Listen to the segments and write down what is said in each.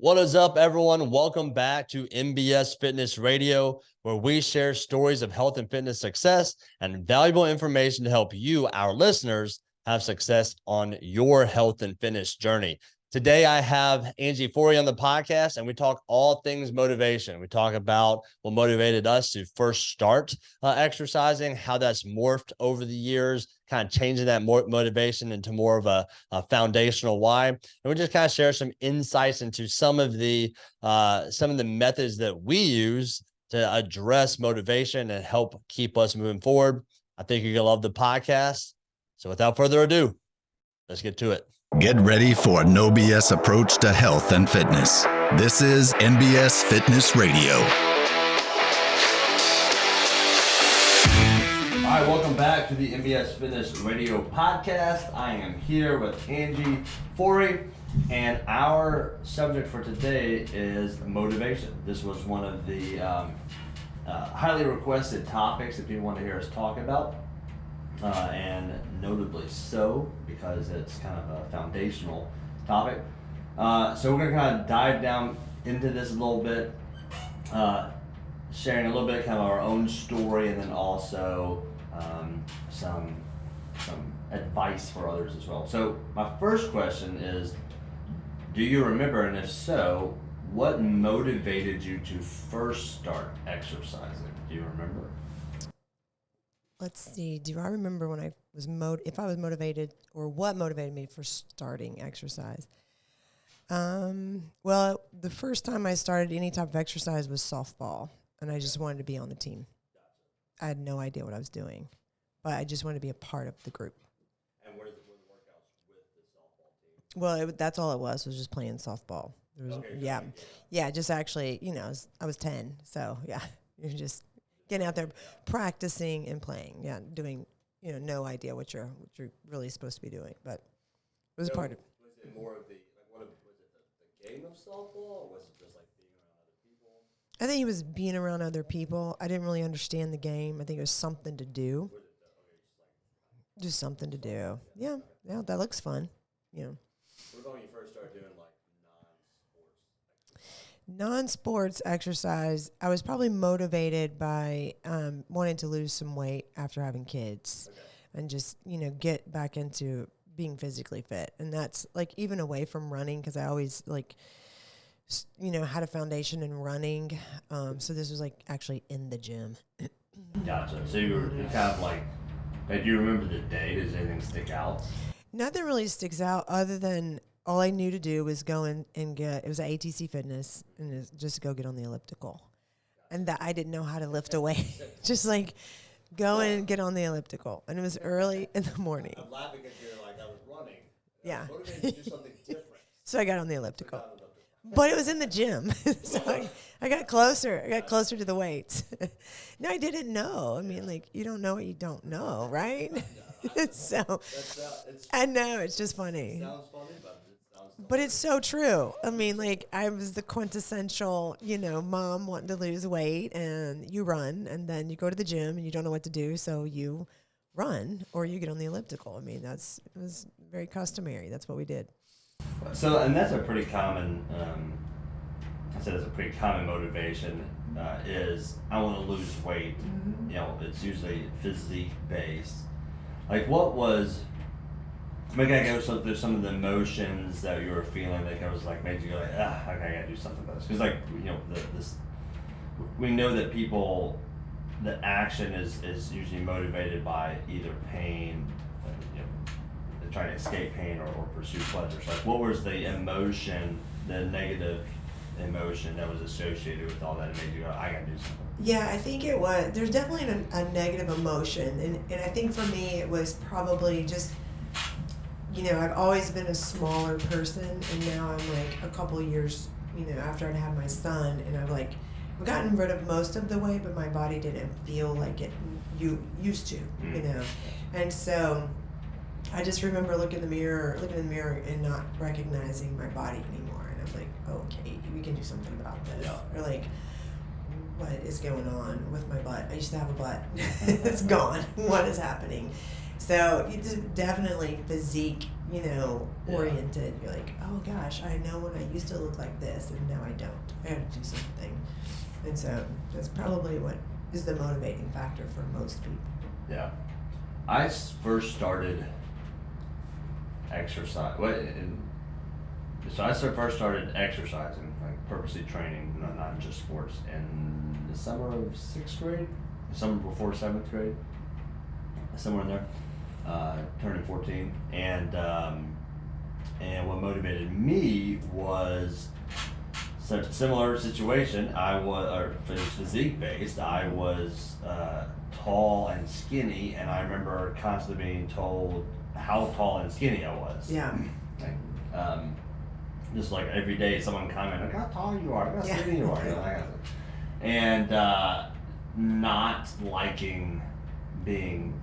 What is up, everyone? Welcome back to NBS Fitness Radio, where we share stories of health and fitness success and valuable information to help you, our listeners, have success on your health and fitness journey. Today, I have Angie Foree on the podcast, and we talk all things motivation. We talk about what motivated us to first start exercising, how that's morphed over the years, kind of changing that motivation into more of a foundational why. And we just kind of share some insights into some of the methods that we use to address motivation and help keep us moving forward. I think you're going to love the podcast. So without further ado, let's get to it. Get ready for a no BS approach to health and fitness. This is NBS Fitness Radio. All right, welcome back to the NBS Fitness Radio podcast. I am here with Angie Foree, and our subject for today is motivation. This was one of the highly requested topics that people want to hear us talk about. And notably so, because it's kind of a foundational topic. So we're going to kind of dive down into this a little bit, sharing a little bit kind of our own story, and then also some advice for others as well. So my first question is, do you remember, and if so, what motivated you to first start exercising? Do you remember? Let's see. Do I remember when I was if I was motivated, or what motivated me for starting exercise? Well, the first time I started any type of exercise was softball, and I just wanted to be on the team. I had no idea what I was doing, but I just wanted to be a part of the group. And were the workouts with the softball team? Well, that's all it was just playing softball. Yeah, just actually, I was 10, so yeah, you're just getting out there, practicing and playing. Yeah, doing, no idea what you're really supposed to be doing, but it was part of. Was it more of the game of softball, or was it just like being around other people? I think it was being around other people. I didn't really understand the game. I think it was something to do. Just something to do. Yeah, that looks fun. What about when you first started doing like non-sports exercise? I was probably motivated by wanting to lose some weight after having kids, and just get back into being physically fit. And that's like even away from running, because I always had a foundation in running. So this was like actually in the gym. Gotcha. So you're kind of like, do you remember the day? Does anything stick out? Nothing really sticks out other than all I knew to do was go in and it was an ATC Fitness, and just go get on the elliptical. And that I didn't know how to lift a weight. Just like go in and get on the elliptical. And it was early in the morning. I'm laughing at you like I was running. Yeah. Motivated to do something different. So I got on the elliptical. But it was in the gym. So I got closer. I got closer to the weights. No, I didn't know. I mean, like, you don't know what you don't know, right? So I know, it's just funny. It sounds funny, but it's so true. I mean, like, I was the quintessential, mom wanting to lose weight, and you run, and then you go to the gym and you don't know what to do, so you run or you get on the elliptical. I mean, it was very customary. That's what we did. So, and that's a pretty common, it's a pretty common motivation, is I want to lose weight. Mm-hmm. It's usually physique based. Like, what was, maybe I go through some of the emotions that you were feeling that was like, made you go like, okay, I gotta do something about this. Because like, we know that the action is usually motivated by either pain, trying to escape pain or pursue pleasure. So like, what was the emotion, the negative emotion that was associated with all that and made you go, I gotta do something? Yeah, I think it was. There's definitely a negative emotion. And I think for me, it was probably just, I've always been a smaller person, and now I'm like a couple of years, after I'd had my son, and I've gotten rid of most of the weight, but my body didn't feel like it used to, And so I just remember looking in the mirror and not recognizing my body anymore. And I was like, okay, we can do something about this. Yeah. Or like, what is going on with my butt? I used to have a butt. It's gone. What is happening? So it's definitely physique, oriented. You're like, oh gosh, I know when I used to look like this and now I don't. I have to do something. And so that's probably what is the motivating factor for most people. Yeah. I first started exercise. So I first started exercising, like purposely training, not just sports, in the summer of 6th grade, the summer before 7th grade, somewhere in there, turning 14. And what motivated me was similar situation. I was physique based. I was tall and skinny, and I remember constantly being told how tall and skinny I was. Yeah. Like, just like every day, someone commented, "Look how tall you are! Look how skinny you are!" That kind of thing. And not liking being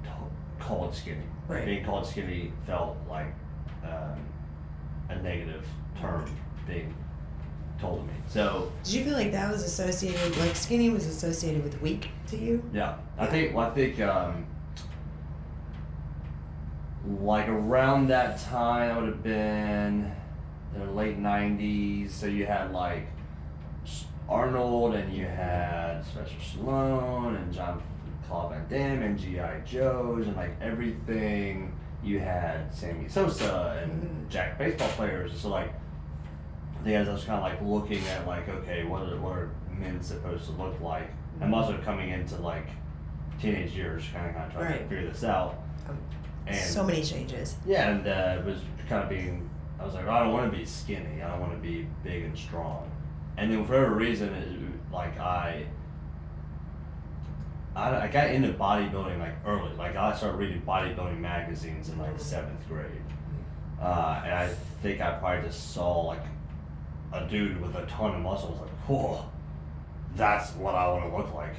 called skinny. Right. Being called skinny felt like a negative term being told to me. So did you feel like that was associated, like skinny was associated with weak to you? Yeah, I think like around that time, I would have been in the late 90s. So you had like Arnold, and you had Sylvester Stallone and Jean-Claude Van Damme and G.I. Joes, and like everything. You had Sammy Sosa and Jack baseball players. So like, I think as I was kind of like looking at like, okay, what are men supposed to look like? I'm also coming into like teenage years, kind of trying to figure this out. And so many changes. Yeah, and it was kind of I was like, I don't want to be skinny. I don't want to be big and strong. And then for whatever reason, I got into bodybuilding like early. Like I started reading bodybuilding magazines in like 7th grade. And I think I probably just saw like a dude with a ton of muscle. I was like, whoa, that's what I want to look like.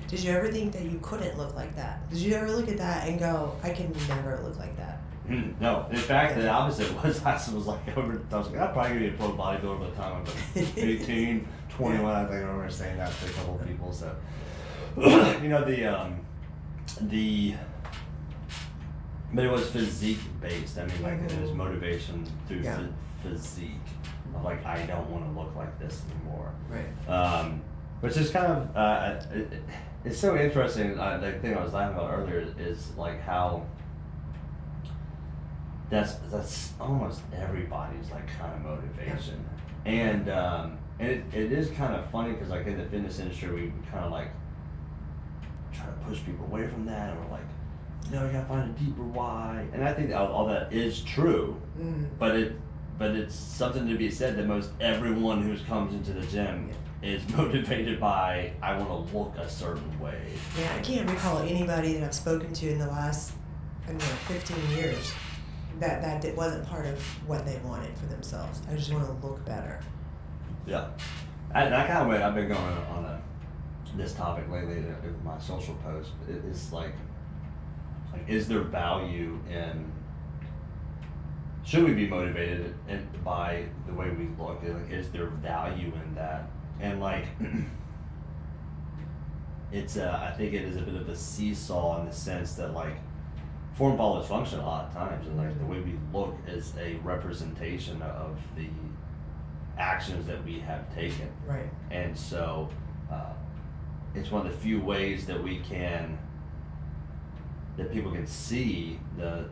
Did you ever think that you couldn't look like that? Did you ever look at that and go, I can never look like that? No. In fact, the opposite was, I was like, I'm probably going to be a pro bodybuilder by the time I'm like 18, 21. I think I remember saying that to a couple of people. So, but it was physique based. I mean, like it was motivation through physique. Like, I don't want to look like this anymore. Right. Which is kind of, it's so interesting. The thing I was laughing about earlier is like how that's almost everybody's like kind of motivation. And it is kind of funny because like in the fitness industry, we kind of like try to push people away from that, and we're like, you gotta find a deeper why. And I think all that is true, but it's something to be said that most everyone who comes into the gym is motivated by, I want to look a certain way. Yeah, I can't recall anybody that I've spoken to in the last, 15 years that wasn't part of what they wanted for themselves. I just want to look better. Yeah. And I kind of I've been going on this topic lately in my social posts. It's like, is there value in, should we be motivated by the way we look? Like, is there value in that? And like, it's I think it is a bit of a seesaw in the sense that like, form follows function a lot of times, and like the way we look is a representation of the actions that we have taken. Right. And so, it's one of the few ways that that people can see the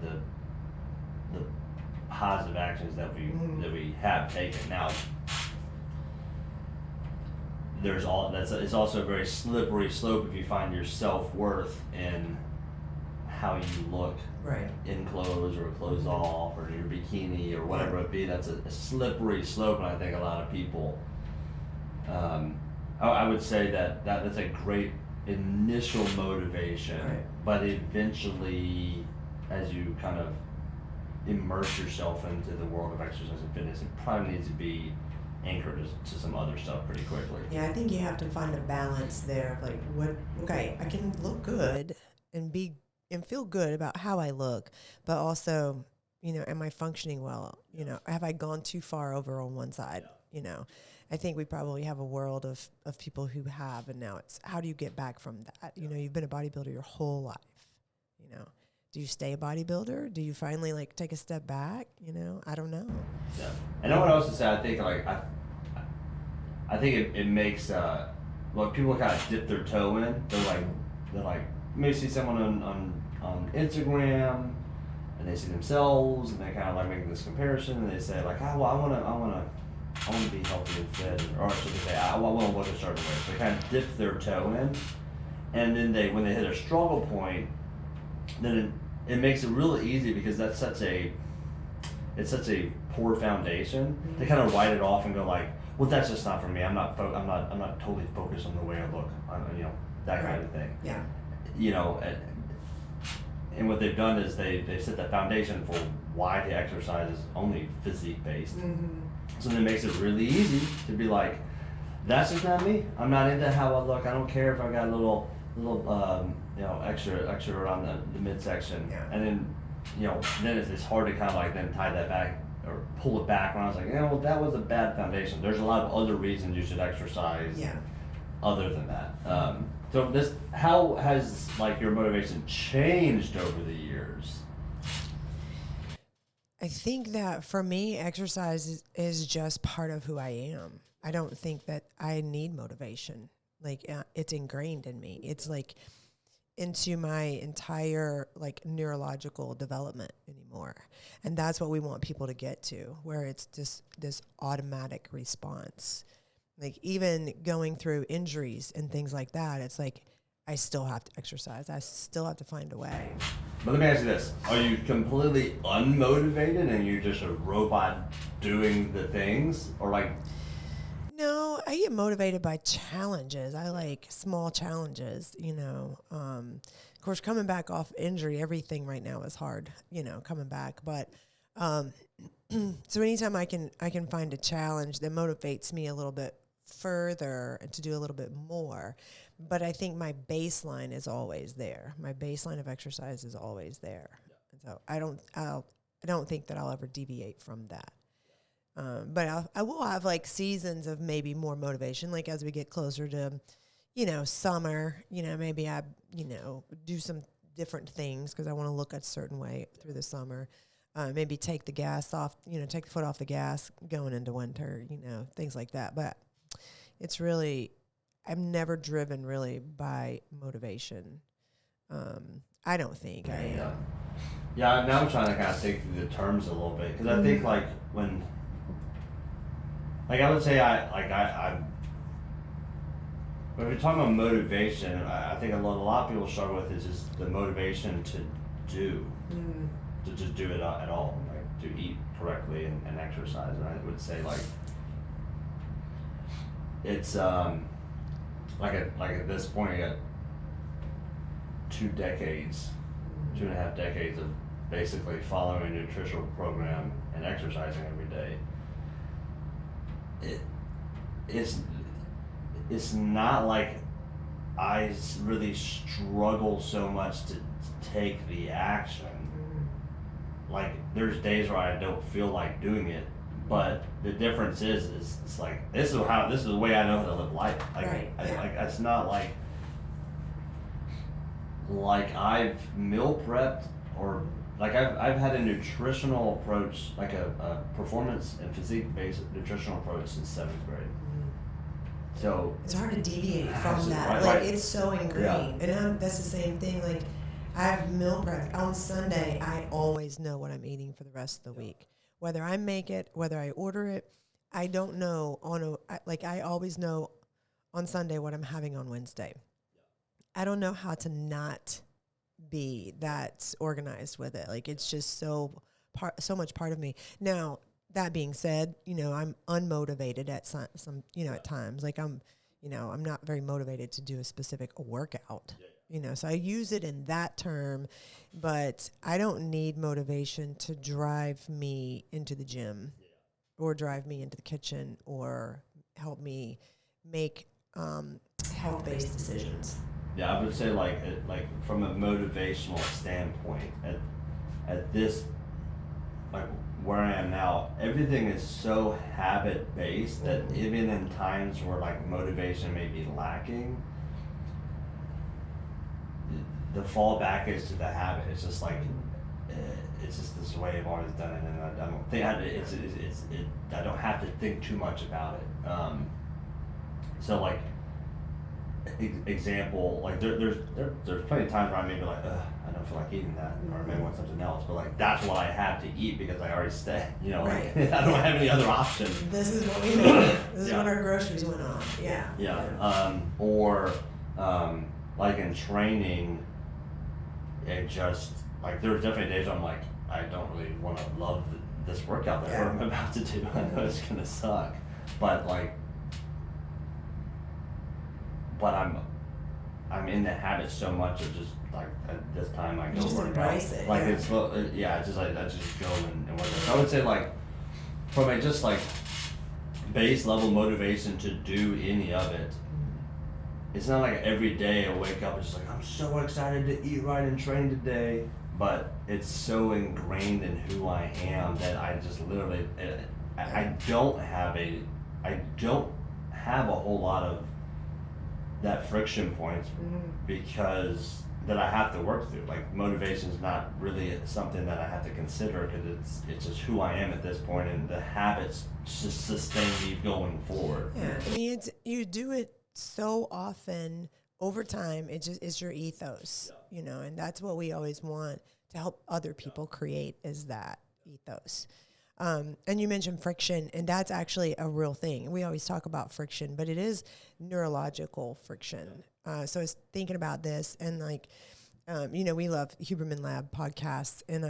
positive actions that we have taken. Now, it's also a very slippery slope if you find your self-worth in how you look, right, in clothes or clothes off or your bikini or whatever it be. That's a slippery slope, and I think a lot of people, I would say that's a great initial motivation, right, but eventually, as you kind of immerse yourself into the world of exercise and fitness, it probably needs to be anchored to some other stuff pretty quickly. Yeah, I think you have to find a balance there. Like, I can look good and feel good about how I look, but also, am I functioning well? Have I gone too far over on one side? I think we probably have a world of people who have, and now it's how do you get back from that? You've been a bodybuilder your whole life, Do you stay a bodybuilder? Do you finally like take a step back? You know, I don't know. Yeah. And I would also say, I think like I think it makes well, people kind of dip their toe in. They're like maybe see someone on Instagram, and they see themselves, and they kind of like making this comparison, and they say like, oh, well, I want to be healthy and fit, or should they say, I want to look a certain way. So they kind of dip their toe in, and then when they hit a struggle point, then it makes it really easy, because it's such a poor foundation. They kind of write it off and go like, well, that's just not for me. I'm not totally focused on the way I look. You know, that kind of thing. Yeah. You know, and what they've done is they set the foundation for why the exercise is only physique based. So then it makes it really easy to be like, that's just not me. I'm not into how I look. I don't care if I got a little you know, extra around the midsection. Yeah. And then, you know, then it's hard to kind of like then tie that back or pull it back when I was like, you know, well, that was a bad foundation. There's a lot of other reasons you should exercise other than that. So how has like your motivation changed over the years? I think that for me, exercise is just part of who I am. I don't think that I need motivation. Like it's ingrained in me. It's like into my entire like neurological development anymore. And that's what we want people to get to, where it's just this automatic response. Like even going through injuries and things like that, it's like I still have to exercise. I still have to find a way. But let me ask you this. Are you completely unmotivated and you're just a robot doing the things? Or like... No, I get motivated by challenges. I like small challenges, you know. Of course, coming back off injury, everything right now is hard, you know, coming back. But so anytime I can find a challenge that motivates me a little bit further and to do a little bit more. But I think my baseline is always there. My baseline of exercise is always there. And so I don't think that I'll ever deviate from that. But I will have like seasons of maybe more motivation, like as we get closer to, you know, summer, you know, maybe I, you know, do some different things because I want to look a certain way through the summer. Maybe take the gas off, you know, take the foot off the gas going into winter, you know, things like that. But it's really, I'm never driven really by motivation. I don't think I am. Yeah, now I'm trying to kind of think through the terms a little bit, because I think like when... Like I would say when we're talking about motivation, I think a lot of people struggle with is just the motivation to just do it at all, like to eat correctly and exercise. And I would say like it's like at this point I got 2.5 decades of basically following a nutritional program and exercising every day. It's not like I really struggle so much to take the action. Like there's days where I don't feel like doing it, but the difference is it's like this is the way I know how to live life. Like right. like it's not like I've meal prepped or like I've had a nutritional approach, like a performance and physique based nutritional approach since 7th grade. So it's hard to deviate from that. Right, like right. It's so ingrained, and that's the same thing. Like I've meal prepped on Sunday. I always know what I'm eating for the rest of the week, whether I make it, whether I order it. I don't know I always know on Sunday what I'm having on Wednesday. I don't know how to not be that organized with it. Like it's just so much part of me. Now, that being said, you know, I'm unmotivated at some you know, at times. Like I'm not very motivated to do a specific workout. You know, so I use it in that term, but I don't need motivation to drive me into the gym or drive me into the kitchen or help me make health-based decisions. Yeah, I would say like from a motivational standpoint, at this, like where I am now, everything is so habit based that even in times where like motivation may be lacking, the fallback is to the habit. It's just like, it's just this way I've always done it, and I don't think I don't have to think too much about it. So like, example, like there's plenty of times where I may be like, I don't feel like eating that, or I may want something else, but like that's what I have to eat because I already stay, you know, Right. like, I don't have any other option. This is what we made. This is Yeah. when our groceries went on. Yeah. Or like in training, it just, like there's definitely days I'm like, I don't really want to love this workout that I'm about to do. I know it's gonna suck, but I'm in the habit so much of just like at this time I go just work embrace out. it. Like Yeah. it's just like I just go and work out. I would say like from a just like base level motivation to do any of it. It's not like every day I wake up and just like I'm so excited to eat right and train today, but it's so ingrained in who I am that I just literally I don't have a whole lot of that friction points because that I have to work through. Like motivation is not really something that I have to consider because it's just who I am at this point, and the habits just sustain me going forward. Yeah, I mean, you do it so often over time. It's your ethos, you know, and that's what we always want to help other people create is that ethos. And you mentioned friction, and that's actually a real thing. We always talk about friction, but it is neurological friction. So I was thinking about this, and like, you know, we love Huberman Lab podcasts, and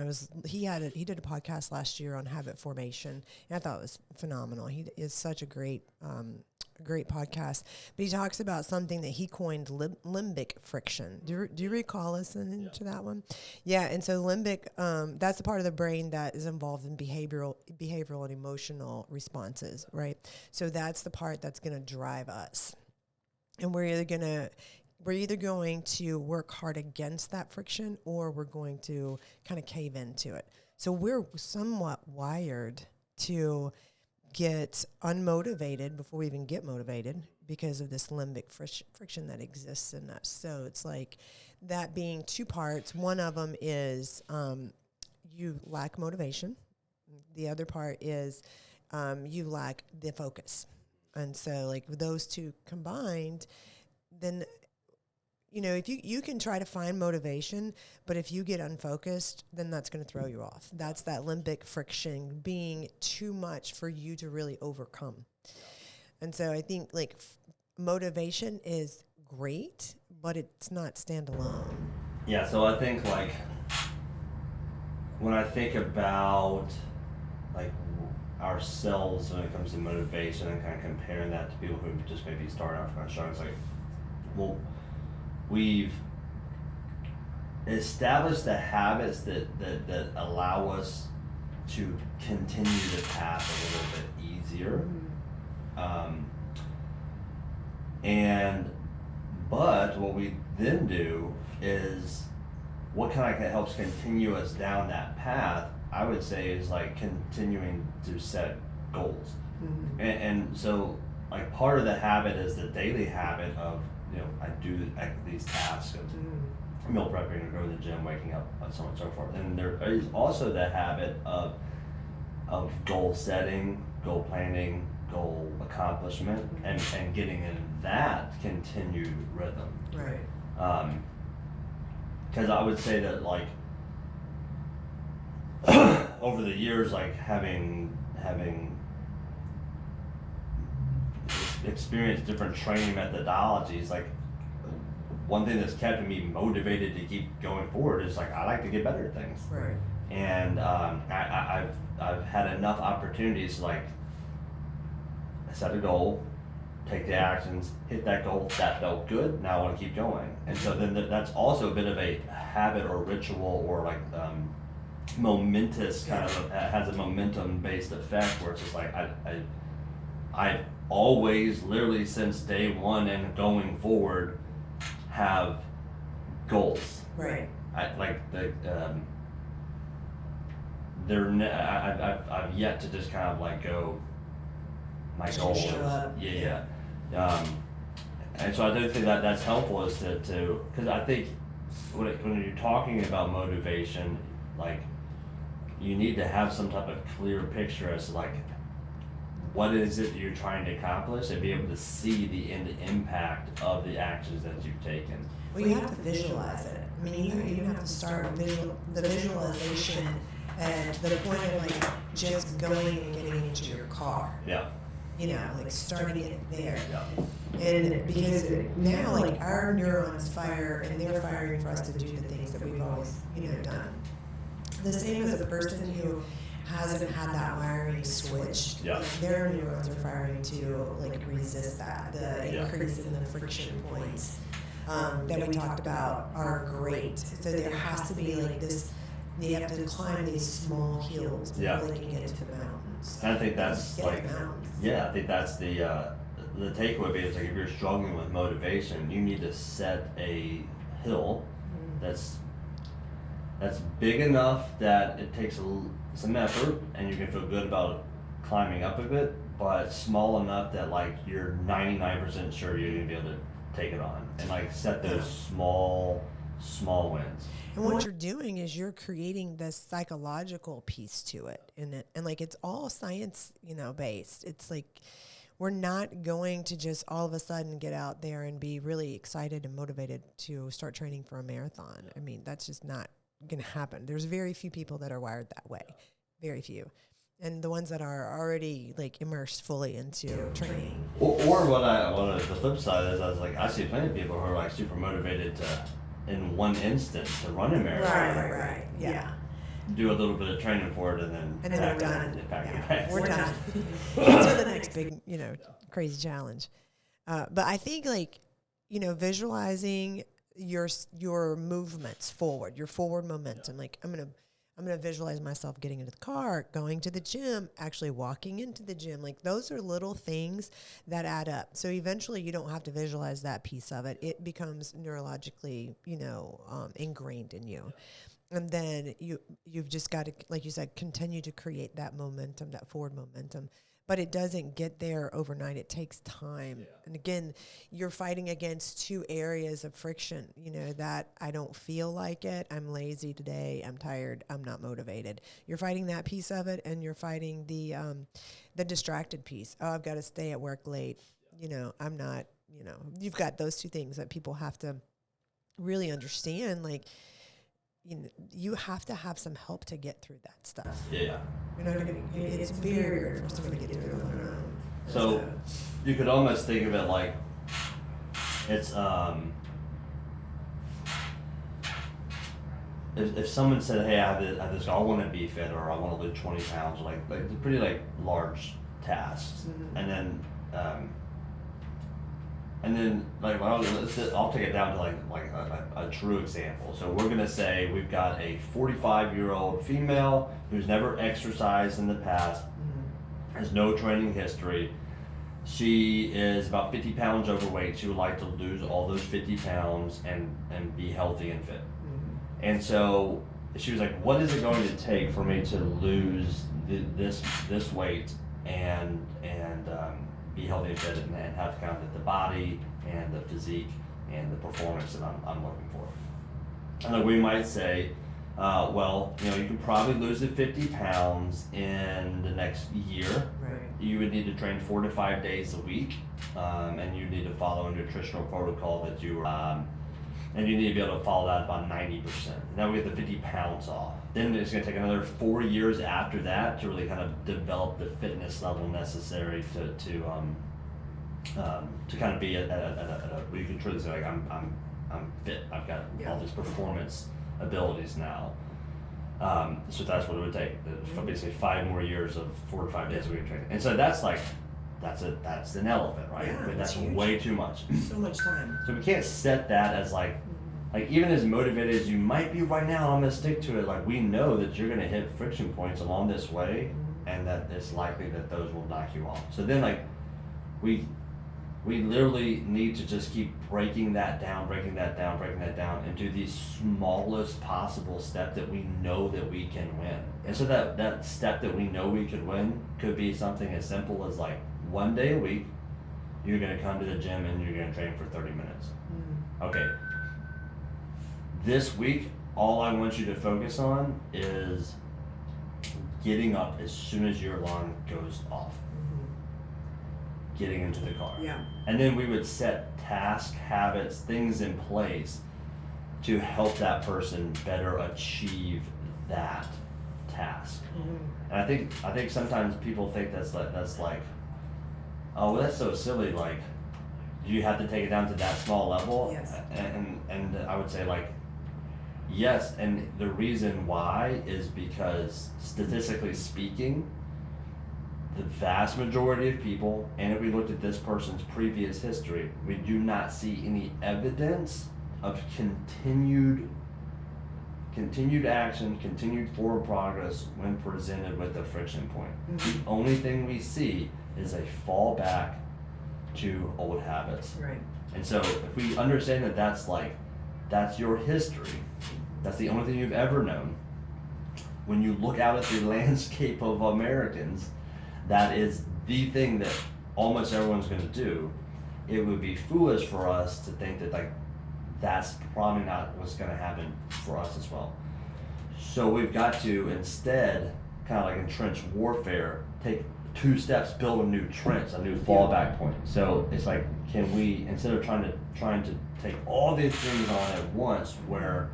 he did a podcast last year on habit formation, and I thought it was phenomenal. He is such a great podcast, but he talks about something that he coined limbic friction. Do you recall listening to that one? Yeah, and so limbic, that's the part of the brain that is involved in behavioral and emotional responses, right? So that's the part that's going to drive us, and we're either going to work hard against that friction, or we're going to kind of cave into it. So we're somewhat wired to get unmotivated before we even get motivated because of this limbic friction that exists in us. So it's like that being two parts. One of them is you lack motivation. The other part is you lack the focus. And so like with those two combined, then you know, if you can try to find motivation, but if you get unfocused, then that's going to throw you off. That's that limbic friction being too much for you to really overcome. And so I think like motivation is great, but it's not standalone. Yeah, so I think like when I think about like ourselves when it comes to motivation and kind of comparing that to people who just maybe start out from strong, it's like, well, we've established the habits that allow us to continue the path a little bit easier. But what we then do is what kind of helps continue us down that path, I would say, is like continuing to set goals. And so like part of the habit is the daily habit of, you know, I do these tasks of meal prepping or going to the gym, waking up, and so on and so forth. And there is also the habit of goal setting, goal planning, goal accomplishment, and getting in that continued rhythm. Right. Because I would say that like over the years, like having experienced different training methodologies, like one thing that's kept me motivated to keep going forward is like I like to get better at things. Right. And I've had enough opportunities to like set a goal, take the actions, hit that goal, that felt good, now I want to keep going. And so then that's also a bit of a habit or ritual or like momentous kind of has a momentum based effect where it's just like I always, literally since day one and going forward, have goals. Right. I've yet to just kind of like go, my Just goal show is, up. yeah. And so I do think that that's helpful is to because I think when you're talking about motivation, like you need to have some type of clear picture as to like what is it that you're trying to accomplish and be able to see the end impact of the actions that you've taken. Well, you have to visualize it. I mean, you even have to start with the visualization at the point of like just going and getting into your car. Yeah. You know, like starting it there. Yeah. And because now like our neurons fire and they're firing for us to do the things that we've always, done. The same as a person who hasn't had that wiring switched. Yeah. Their neurons are firing to like resist that. The increase in the friction points that we talked about are great. So there has to be like this, they have to climb these small hills before they can get to the mountains. And I think that's like, I think that's the takeaway is like if you're struggling with motivation, you need to set a hill that's big enough that it takes some effort and you can feel good about climbing up of it, but small enough that like you're 99% sure you're gonna be able to take it on, and like set those small wins. And what you're doing is you're creating this psychological piece to it, and like it's all science, based. It's like we're not going to just all of a sudden get out there and be really excited and motivated to start training for a marathon. I mean, that's just not going to happen. There's very few people that are wired that way, very few. And the ones that are already like immersed fully into training. Or the flip side is I see plenty of people who are like super motivated to, in one instant, to run a marathon. Right. Yeah. Do a little bit of training for it and then we're done. We're done. That's the next big, crazy challenge. But I think like, visualizing your movements forward, your forward momentum. Like I'm gonna visualize myself getting into the car, going to the gym, actually walking into the gym. Like those are little things that add up. So eventually you don't have to visualize that piece of it. It becomes neurologically, ingrained in you. And then you've just got to, like you said, continue to create that momentum, that forward momentum. But it doesn't get there overnight. It takes time. Yeah. And again, you're fighting against two areas of friction, that I don't feel like it. I'm lazy today. I'm tired. I'm not motivated. You're fighting that piece of it, and you're fighting the distracted piece. Oh, I've got to stay at work late. I'm not, you've got those two things that people have to really understand. Like, you have to have some help to get through that stuff. Yeah. It's very rare for somebody to get through it on their own. So you could almost think of it like it's if someone said, hey, I have this goal, I want to be fit, or I want to lose 20 pounds, like they're pretty like large tasks. Mm-hmm. And then like I'll take it down to like a true example. So we're gonna say we've got a 45-year-old female who's never exercised in the past, has no training history. She is about 50 pounds overweight. She would like to lose all those 50 pounds and be healthy and fit. And so she was like, what is it going to take for me to lose this weight and be healthy and fit and have kind of the body and the physique and the performance that I'm looking for? And we might say, you can probably lose the 50 pounds in the next year. Right. You would need to train 4 to 5 days a week, and you need to follow a nutritional protocol that and you need to be able to follow that about 90%. Now we get the 50 pounds off. Then it's going to take another 4 years after that to really kind of develop the fitness level necessary to kind of be at a where you can truly say like I'm fit. I've got all these performance abilities now. So that's what it would take. Basically 5 more years of 4 to 5 days a week training. And so that's an elephant, right? Yeah, but that's way too much. So much time. So we can't set that as like even as motivated as you might be right now, I'm gonna stick to it. Like we know that you're gonna hit friction points along this way, and that it's likely that those will knock you off. So then like we literally need to just keep breaking that down into the smallest possible step that we know that we can win. And so that step that we know we could win could be something as simple as like 1 day a week, you're gonna come to the gym and you're gonna train for 30 minutes. Okay. This week, all I want you to focus on is getting up as soon as your alarm goes off. Getting into the car. Yeah. And then we would set tasks, habits, things in place to help that person better achieve that task. And I think sometimes people think that's like, oh, well, that's so silly. Like, do you have to take it down to that small level? Yes. And I would say, like, yes. And the reason why is because statistically speaking, the vast majority of people, and if we looked at this person's previous history, we do not see any evidence of continued action, continued forward progress when presented with a friction point. The only thing we see is a fall back to old habits. Right. And so if we understand that that's your history, that's the only thing you've ever known, when you look out at the landscape of Americans, that is the thing that almost everyone's going to do. It would be foolish for us to think that like that's probably not what's going to happen for us as well. So we've got to instead, kind of like in trench warfare, take 2 steps, build a new trench, a new fallback point. So it's like, can we, instead of trying to take all these things on at once, where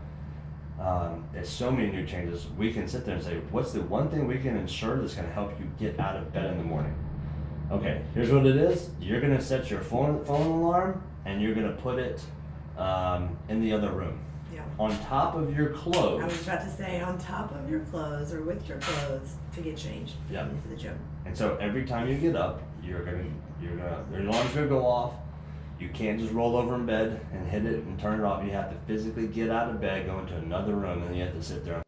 there's so many new changes, we can sit there and say, what's the one thing we can ensure that's going to help you get out of bed in the morning? Okay, here's what it is. You're going to set your phone alarm, and you're going to put it in the other room. Yeah. On top of your clothes. I was about to say on top of your clothes or with your clothes to get changed. Yeah. For the gym. And so every time your alarm's gonna go off. You can't just roll over in bed and hit it and turn it off. You have to physically get out of bed, go into another room, and then you have to sit there.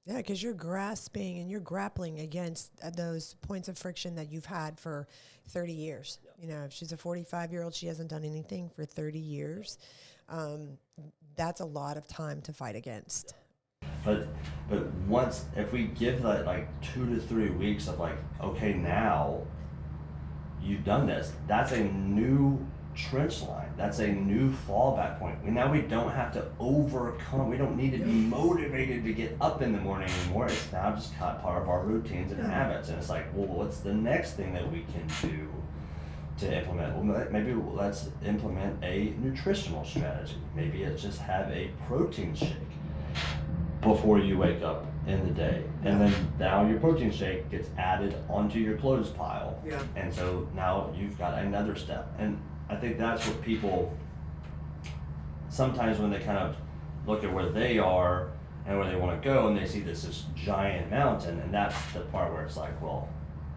Yeah, because you're grasping and you're grappling against those points of friction that you've had for 30 years. Yep. You know, if she's a 45-year-old, she hasn't done anything for 30 years. That's a lot of time to fight against. But once, if we give that like 2 to 3 weeks of like, okay, now you've done this, that's a new trench line. That's a new fallback point. Now we don't have to overcome. We don't need to be motivated to get up in the morning anymore. It's now just part of our routines and habits. And it's like, well, what's the next thing that we can do to implement? Well, maybe let's implement a nutritional strategy. Maybe it's just have a protein shake before you wake up in the day. And then now your protein shake gets added onto your clothes pile. Yeah. And so now you've got another step. And I think that's what people, sometimes when they kind of look at where they are and where they want to go, and they see this giant mountain, and that's the part where it's like, well,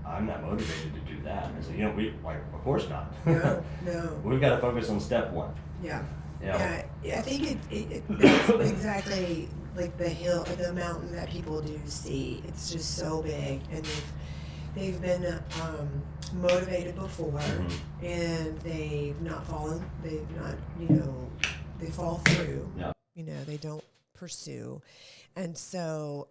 I'm not motivated to do that. And so, of course not. No. We've got to focus on step 1. Yeah. Yeah. I think it's exactly like the mountain that people do see. It's just so big, and they've been motivated before, and they've not fallen. They've not, they fall through. Yeah. They don't pursue, and so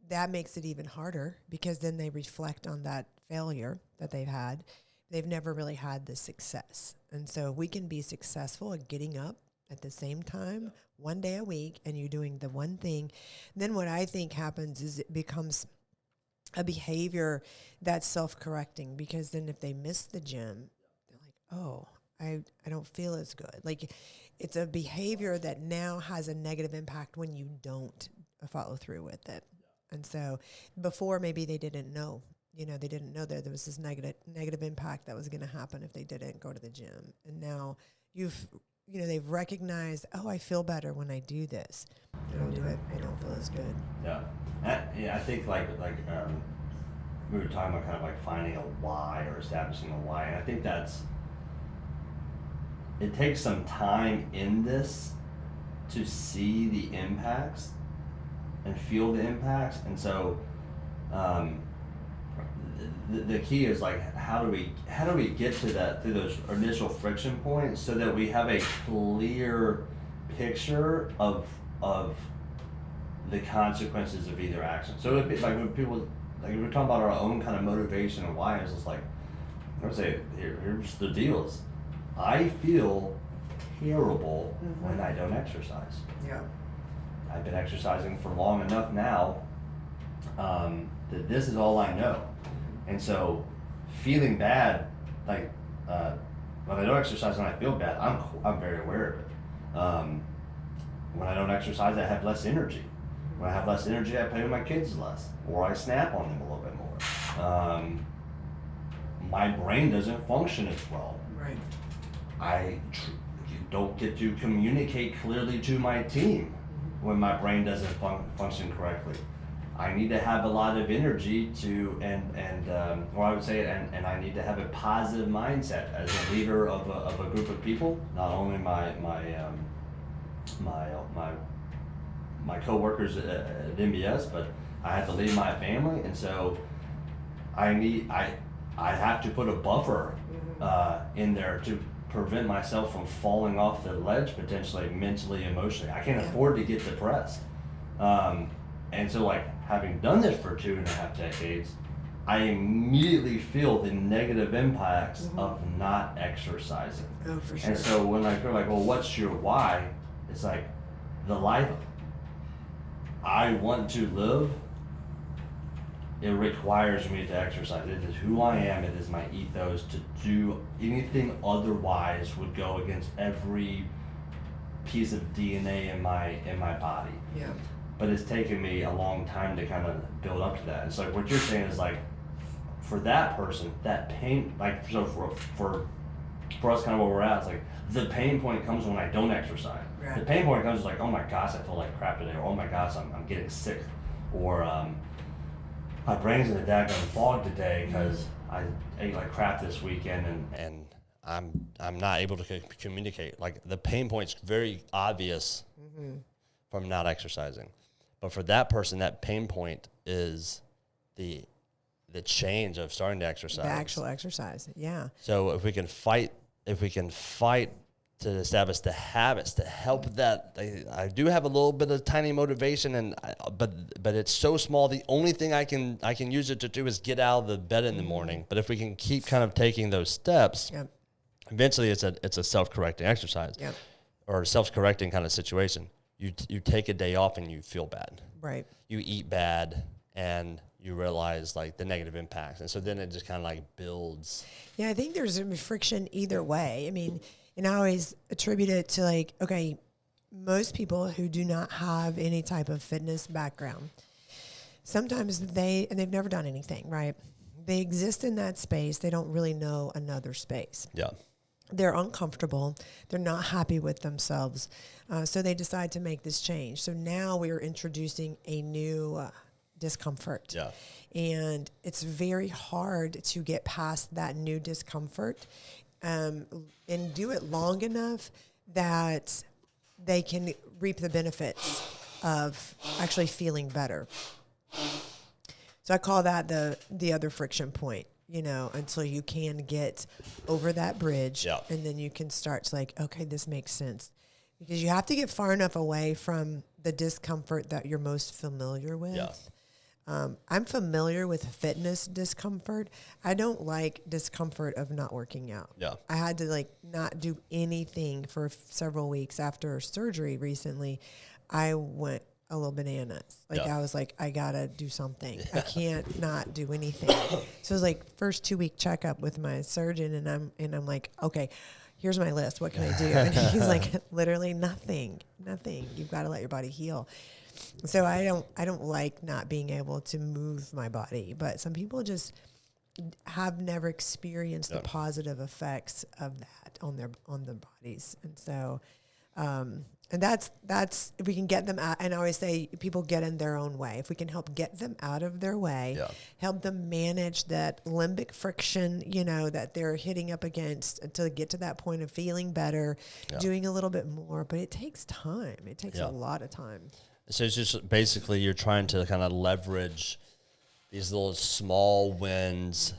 that makes it even harder, because then they reflect on that failure that they've had. They've never really had the success. And so we can be successful at getting up at the same time, 1 day a week, and you're doing the one thing. Then what I think happens is it becomes a behavior that's self-correcting, because then if they miss the gym, they're like, oh, I don't feel as good. Like, it's a behavior that now has a negative impact when you don't follow through with it. And so before, maybe they didn't know. They didn't know that there was this negative impact that was going to happen if they didn't go to the gym. And now they've recognized, oh, I feel better when I do this. I don't do it, I don't feel as good. Yeah. I think like we were talking about kind of like finding a why or establishing a why. And I think it takes some time in this to see the impacts and feel the impacts. And so, the key is like, how do we get to that through those initial friction points, so that we have a clear picture of the consequences of either action. So like when people, like if we're talking about our own kind of motivation and why, it's just like, I would say, here's the deal is, I feel terrible when I don't exercise. Yeah. I've been exercising for long enough now that this is all I know. And so feeling bad, like when I don't exercise and I feel bad, I'm very aware of it. When I don't exercise, I have less energy. When I have less energy, I play with my kids less, or I snap on them a little bit more. My brain doesn't function as well. Right. I don't get to communicate clearly to my team when my brain doesn't function correctly. I need to have a lot of energy to, or I would say, and I need to have a positive mindset as a leader of a group of people. Not only my co-workers at NBS, but I have to lead my family, and so I have to put a buffer in there to prevent myself from falling off the ledge, potentially mentally, emotionally. I can't afford to get depressed. And so, like, having done this for 2.5 decades, I immediately feel the negative impacts of not exercising. Oh, for sure. And so when I go like, well, what's your why? It's like, the life I want to live, it requires me to exercise. It is who I am. It is my ethos. To do anything otherwise would go against every piece of DNA in my body. Yeah. But it's taken me a long time to kind of build up to that. It's like what you're saying is like, for that person, that pain, like, so for us, kind of where we're at, it's like the pain point comes when I don't exercise. Right. The pain point comes like, oh my gosh, I feel like crap today, or oh my gosh, I'm getting sick, or my brain's in a daggone fog today because I ate like crap this weekend, and I'm not able to communicate. Like, the pain point's very obvious from not exercising, but for that person, that pain point is the change of starting to exercise. The actual exercise, yeah. So if we can fight to establish the habits to help that, I do have a little bit of tiny motivation, but it's so small. The only thing I can use it to do is get out of the bed in the morning. But if we can keep kind of taking those steps, eventually it's a self-correcting exercise, or a self-correcting kind of situation. You take a day off and you feel bad. Right. You eat bad and you realize like the negative impacts. And so then it just kind of like builds. Yeah, I think there's a friction either way. I mean, and I always attribute it to like, okay, most people who do not have any type of fitness background, sometimes they've never done anything, right? They exist in that space. They don't really know another space. Yeah. They're uncomfortable. They're not happy with themselves. So they decide to make this change. So now we are introducing a new discomfort. Yeah. And it's very hard to get past that new discomfort and do it long enough that they can reap the benefits of actually feeling better. So I call that the other friction point, until you can get over that bridge. Yeah. And then you can start to like, okay, this makes sense. Because you have to get far enough away from the discomfort that you're most familiar with. Yeah. I'm familiar with fitness discomfort. I don't like discomfort of not working out. Yeah. I had to like not do anything for several weeks after surgery recently. I went a little bananas. Like I was like, I gotta do something. I can't not do anything. So it was like first 2-week checkup with my surgeon, and I'm like, okay, here's my list. What can I do? And he's like, literally nothing. You've got to let your body heal. So I don't like not being able to move my body, but some people just have never experienced the positive effects of that on their bodies. And so, and that's if we can get them out, and I always say people get in their own way. If we can help get them out of their way, help them manage that limbic friction, that they're hitting up against until get to that point of feeling better, doing a little bit more. But it takes time. It takes a lot of time. So it's just basically you're trying to kind of leverage these little small wins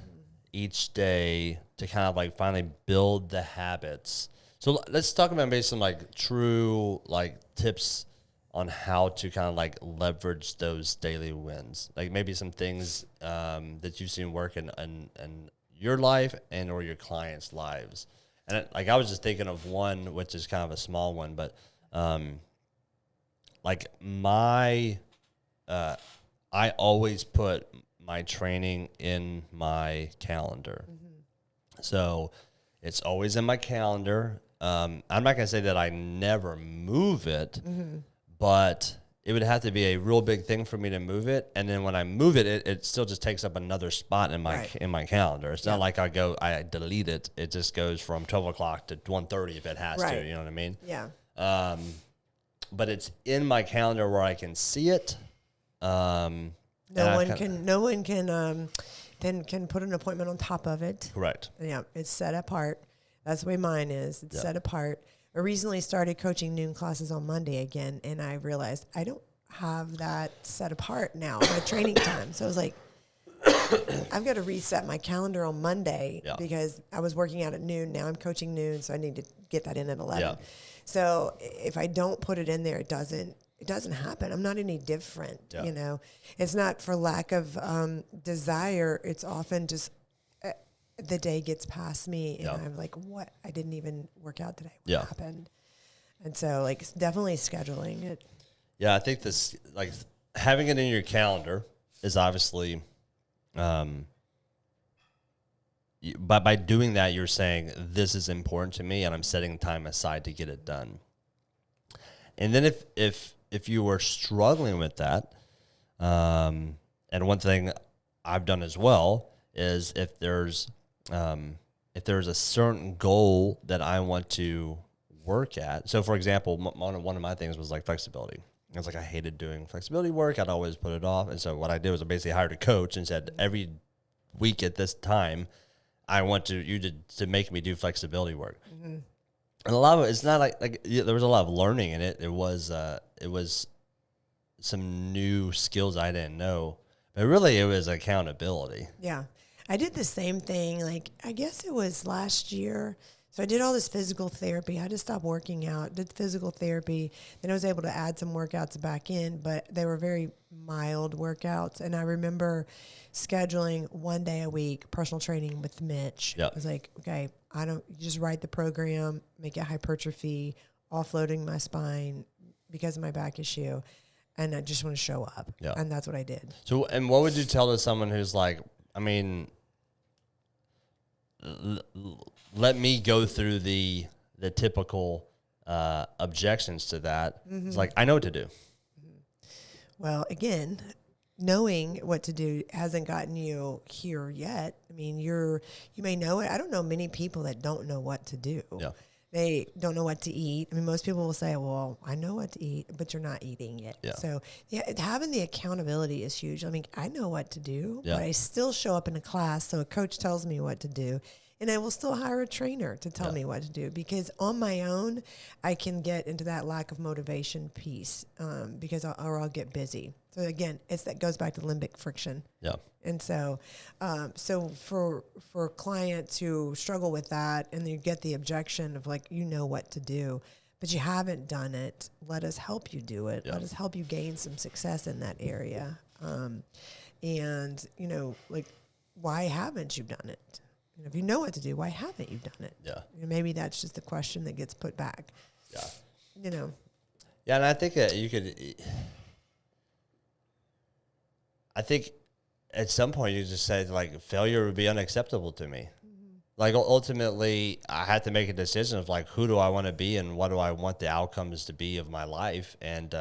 each day to kind of like finally build the habits. So let's talk about maybe some like true like tips on how to kind of like leverage those daily wins. Like maybe some things that you've seen work in your life and or your clients' lives. And like I was just thinking of one, which is kind of a small one, but like I always put my training in my calendar. So it's always in my calendar. I'm not going to say that I never move it, but it would have to be a real big thing for me to move it. And then when I move it, it still just takes up another spot in my calendar. It's not like I delete it. It just goes from 12 o'clock to 1:30 if it has to, you know what I mean? Yeah. But it's in my calendar where I can see it. No one can put an appointment on top of it. Correct. Yeah, it's set apart. That's the way mine is. It's set apart. I recently started coaching noon classes on Monday again, and I realized I don't have that set apart now, my training time. So I was like, I've got to reset my calendar on Monday because I was working out at noon. Now I'm coaching noon, so I need to get that in at 11. Yeah. So if I don't put it in there, it doesn't happen. I'm not any different, you know. It's not for lack of desire. It's often just the day gets past me, and I'm like, what? I didn't even work out today. What happened? And so, like, it's definitely scheduling it. Yeah, I think this, like, having it in your calendar is obviously, by doing that, you're saying, this is important to me, and I'm setting time aside to get it done. And then if you were struggling with that, and one thing I've done as well is if there's a certain goal that I want to work at. So, for example, one of my things was like flexibility. I was like, I hated doing flexibility work. I'd always put it off. And so what I did was I basically hired a coach and said, every week at this time, I want you to make me do flexibility work. And a lot of it, it's not like there was a lot of learning in it. It was some new skills I didn't know, but really it was accountability. Yeah. I did the same thing. Like, I guess it was last year. So I did all this physical therapy. I had to stop working out, did physical therapy. Then I was able to add some workouts back in, but they were very mild workouts. And I remember scheduling 1 day a week, personal training with Mitch. I was like, okay, you just write the program, make it hypertrophy, offloading my spine because of my back issue. And I just want to show up. And that's what I did. So, and what would you tell to someone who's like, I mean, let me go through the typical objections to that. It's like, I know what to do. Well, again, knowing what to do hasn't gotten you here yet. I mean, you may know it. I don't know many people that don't know what to do. They don't know what to eat. I mean, most people will say, well, I know what to eat, but you're not eating it. So having the accountability is huge. I mean, I know what to do, but I still show up in a class. So a coach tells me what to do, and I will still hire a trainer to tell me what to do, because on my own, I can get into that lack of motivation piece because I'll get busy. So again, that goes back to limbic friction. And so, so for clients who struggle with that, and you get the objection of like, you know what to do, but you haven't done it, let us help you do it. Let us help you gain some success in that area. And, you know, like, why haven't you done it? You know, if you know what to do, why haven't you done it? You know, maybe that's just the question that gets put back. You know. Yeah, and I think that I think at some point you just said, like, failure would be unacceptable to me. Like, ultimately, I had to make a decision of, like, who do I want to be and what do I want the outcomes to be of my life? And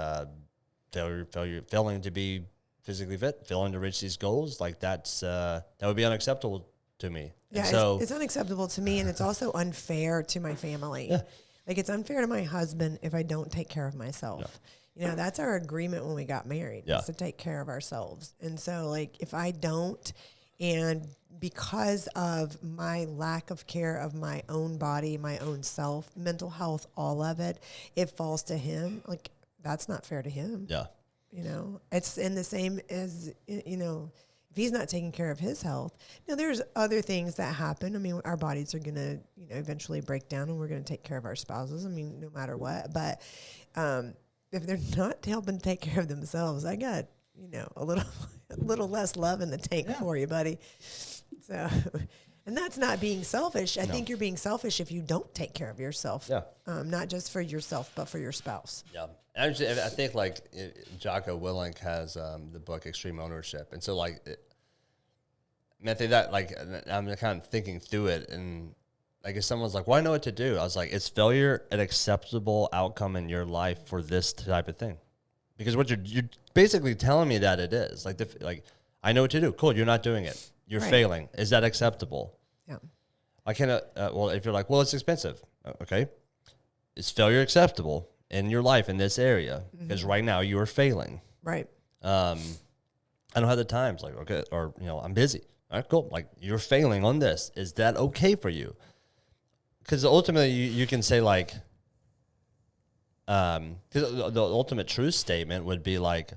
failing to be physically fit, failing to reach these goals, like, that would be unacceptable to me. Yeah, so it's unacceptable to me, and it's also unfair to my family. Like, it's unfair to my husband if I don't take care of myself. You know, that's our agreement when we got married, is to take care of ourselves. And so, like, if I don't, and because of my lack of care of my own body, my own self, mental health, all of it, it falls to him. Like, that's not fair to him. You know, it's in the same as, you know, if he's not taking care of his health. Now, there's other things that happen. I mean, our bodies are going to, you know, eventually break down, and we're going to take care of our spouses. I mean, no matter what. But if they're not helping take care of themselves, I got, you know, a little less love in the tank for you, buddy. So, And that's not being selfish. I No. think you're being selfish if you don't take care of yourself. Yeah. Not just for yourself, but for your spouse. Yeah. Actually, I think like Jocko Willink has the book Extreme Ownership. And so like, I think that like, I'm kind of thinking through it, and like if someone's like, well, I know what to do. I was like, is failure an acceptable outcome in your life for this type of thing? Because what you're basically telling me that it is like I know what to do. Cool. You're not doing it. You're failing. Is that acceptable? Yeah. I cannot, well, if you're like, well, it's expensive. Okay. Is failure acceptable in your life in this area? Because right now you are failing. Right. I don't have the time. It's like, okay. Or, I'm busy. All right, cool. Like you're failing on this. Is that okay for you? Because ultimately you can say like, because the ultimate truth statement would be like,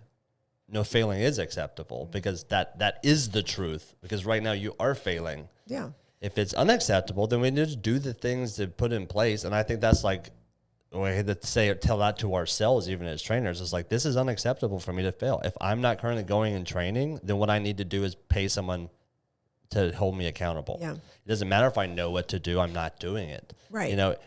no, failing is acceptable because that is the truth. Because right now you are failing. Yeah. If it's unacceptable, then we need to do the things to put in place. And I think that's like, we had to tell that to ourselves, even as trainers. It's like, this is unacceptable for me to fail. If I'm not currently going and training, then what I need to do is pay someone to hold me accountable. Yeah. It doesn't matter if I know what to do, I'm not doing it. Right.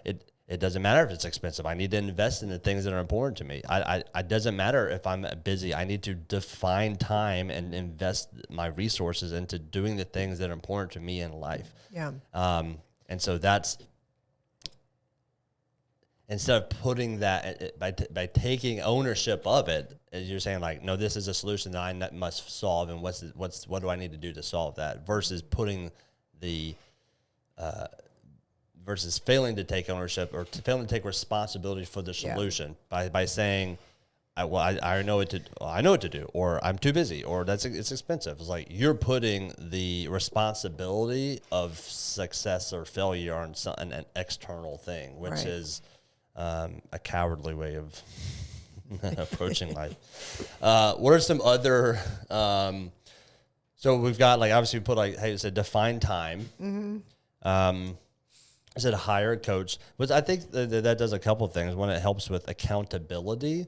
It doesn't matter if it's expensive. I need to invest in the things that are important to me. It doesn't matter if I'm busy. I need to define time and invest my resources into doing the things that are important to me in life. Yeah. And so that's, instead of putting that by taking ownership of it, as you're saying like, no, this is a solution that I must solve, and what do I need to do to solve that, versus putting the versus failing to take ownership or failing to take responsibility for the solution by saying, I know what to do, or I'm too busy, or it's expensive. It's like you're putting the responsibility of success or failure on an external thing, which is a cowardly way of approaching life. What are some other? So we've got like, obviously we put like, hey, it's a defined time. I said hire a coach, but I think that does a couple of things. One, it helps with accountability.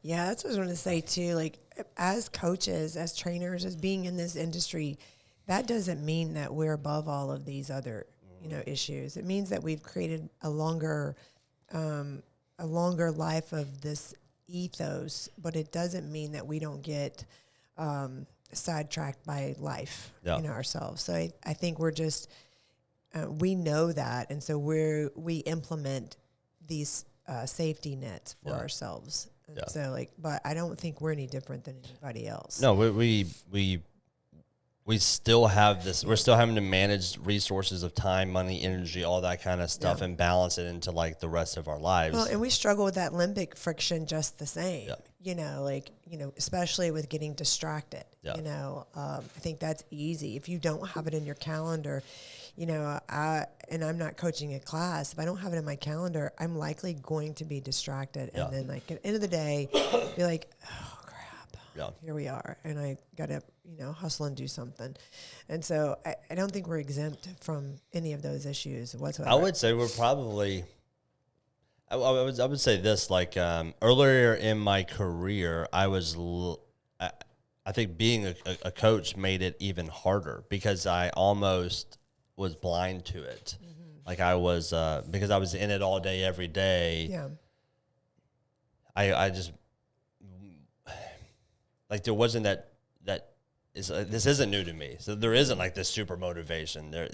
Yeah, that's what I was going to say too. Like as coaches, as trainers, as being in this industry, that doesn't mean that we're above all of these other, issues. It means that we've created a longer life of this ethos, but it doesn't mean that we don't get sidetracked by life, ourselves. So I think we're just, we know that, and so we implement these safety nets for ourselves. And so but I don't think we're any different than anybody else. No, we still have this. We're still having to manage resources of time, money, energy, all that kind of stuff, and balance it into like the rest of our lives. Well, and we struggle with that limbic friction just the same. Especially with getting distracted. I think that's easy if you don't have it in your calendar. I'm not coaching a class. If I don't have it in my calendar, I'm likely going to be distracted. And then like at the end of the day, be like, oh crap, here we are. And I got to, hustle and do something. And so I don't think we're exempt from any of those issues whatsoever. I would say we're probably, I would say this, like earlier in my career, I think being a coach made it even harder because I almost was blind to it. Like I was, because I was in it all day, every day. Yeah. I just, like there wasn't this isn't new to me. So there isn't like this super motivation there.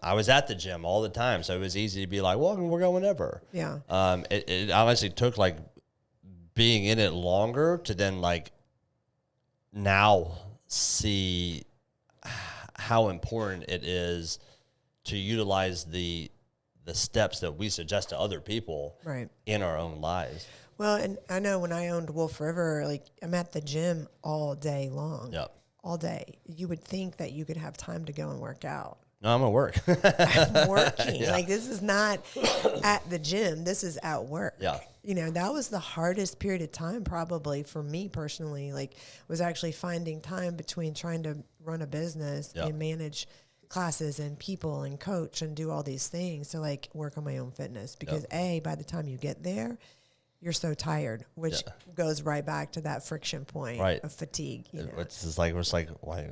I was at the gym all the time. So it was easy to be like, well, we're going whenever. Yeah. It honestly took like being in it longer to then like now see how important it is to utilize the steps that we suggest to other people in our own lives. Well, and I know when I owned Wolf River, like I'm at the gym all day long. Yeah. All day. You would think that you could have time to go and work out. No, I'm at work. I'm working. Like this is not at the gym. This is at work. Yeah. That was the hardest period of time probably for me personally, like was actually finding time between trying to run a business and manage classes and people and coach and do all these things to like work on my own fitness because by the time you get there, you're so tired, which goes right back to that friction point of fatigue. It's just like, why,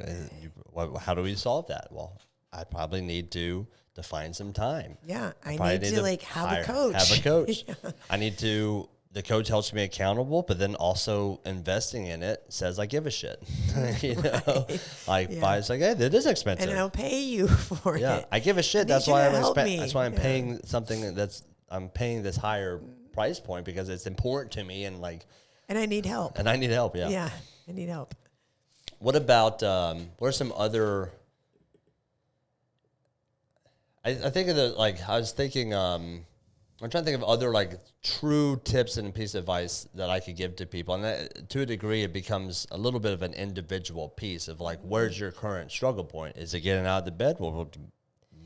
how do we solve that? Well, I probably need to find some time. Yeah, I probably need to like have a coach. Have a coach. Yeah. I need to. The coach helps me accountable, but then also investing in it says I give a shit. You know, like it's like, hey, that is expensive, and I'll pay you for yeah, it. I give a shit. That's why I'm paying something I'm paying this higher price point because it's important to me and I need help. And I need help. Yeah. Yeah, I need help. What about what are some other? I think of I was thinking. I'm trying to think of other true tips and piece of advice that I could give to people, and that, to a degree, it becomes a little bit of an individual piece of where's your current struggle point? Is it getting out of the bed? Well,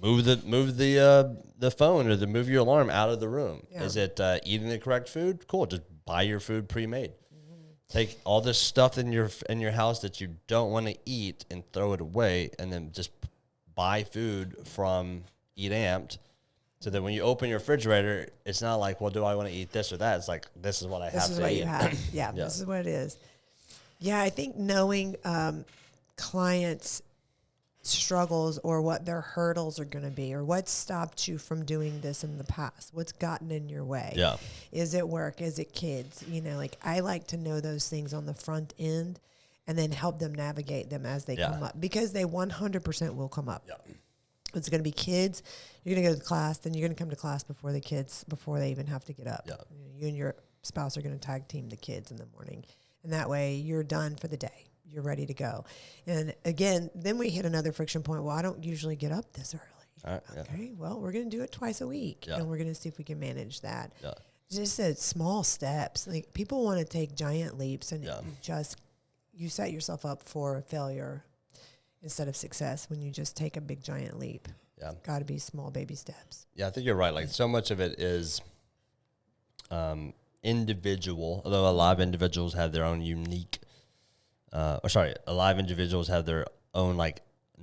move the phone or move your alarm out of the room. Yeah. Is it eating the correct food? Cool, just buy your food pre-made. Mm-hmm. Take all this stuff in your house that you don't want to eat and throw it away, and then just buy food from Eat Amped. So that when you open your refrigerator, it's not like, well, do I want to eat this or that? It's like, this is what I have to eat. This is what you have. Yeah, this is what it is. Yeah, I think knowing clients' struggles or what their hurdles are going to be or what stopped you from doing this in the past, what's gotten in your way. Yeah. Is it work? Is it kids? I like to know those things on the front end and then help them navigate them as they come up because they 100% will come up. Yeah. It's going to be kids. You're going to go to class, then you're going to come to class before they even have to get up. Yeah. You and your spouse are going to tag team the kids in the morning. And that way you're done for the day. You're ready to go. And again, then we hit another friction point. Well, I don't usually get up this early. Okay, well, we're going to do it twice a week. And we're going to see if we can manage that. Yeah. Just small steps. People want to take giant leaps and you set yourself up for failure instead of success when you just take a big giant leap. Yeah. Got to be small baby steps. Yeah, I think you're right. So much of it is individual, although a lot of individuals have their own unique, a lot of individuals have their own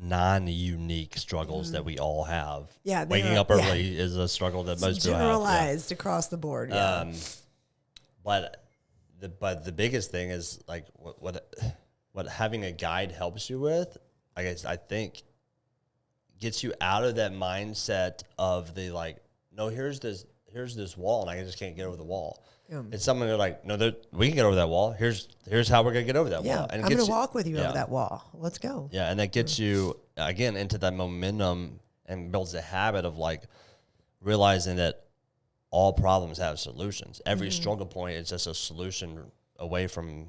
non-unique struggles that we all have. Yeah. Waking up early is a struggle that most people have. Generalized across the board. Yeah. But the biggest thing is what having a guide helps you with, I think gets you out of that mindset of no, here's this wall and I just can't get over the wall. Yeah. It's something they're no, we can get over that wall. Here's how we're gonna get over that wall. And I'm gonna walk with you over that wall. Let's go. Yeah, and that gets you again into that momentum and builds a habit of realizing that all problems have solutions. Every struggle point is just a solution away from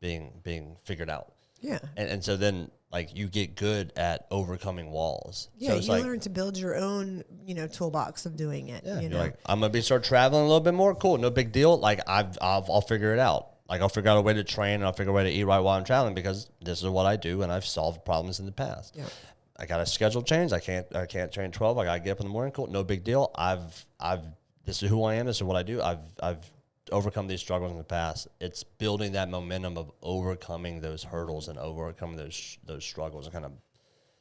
being figured out. Yeah. And so then you get good at overcoming walls. Yeah, so you learn to build your own, toolbox of doing it. Yeah, you're I'm gonna start traveling a little bit more. Cool, no big deal. I'll figure it out. I'll figure out a way to train and I'll figure out a way to eat right while I'm traveling because this is what I do and I've solved problems in the past. Yeah. I got a schedule change. I can't train 12. I gotta get up in the morning. Cool, no big deal. This is who I am. This is what I do. I've overcome these struggles in the past. It's building that momentum of overcoming those hurdles and overcoming those struggles and kind of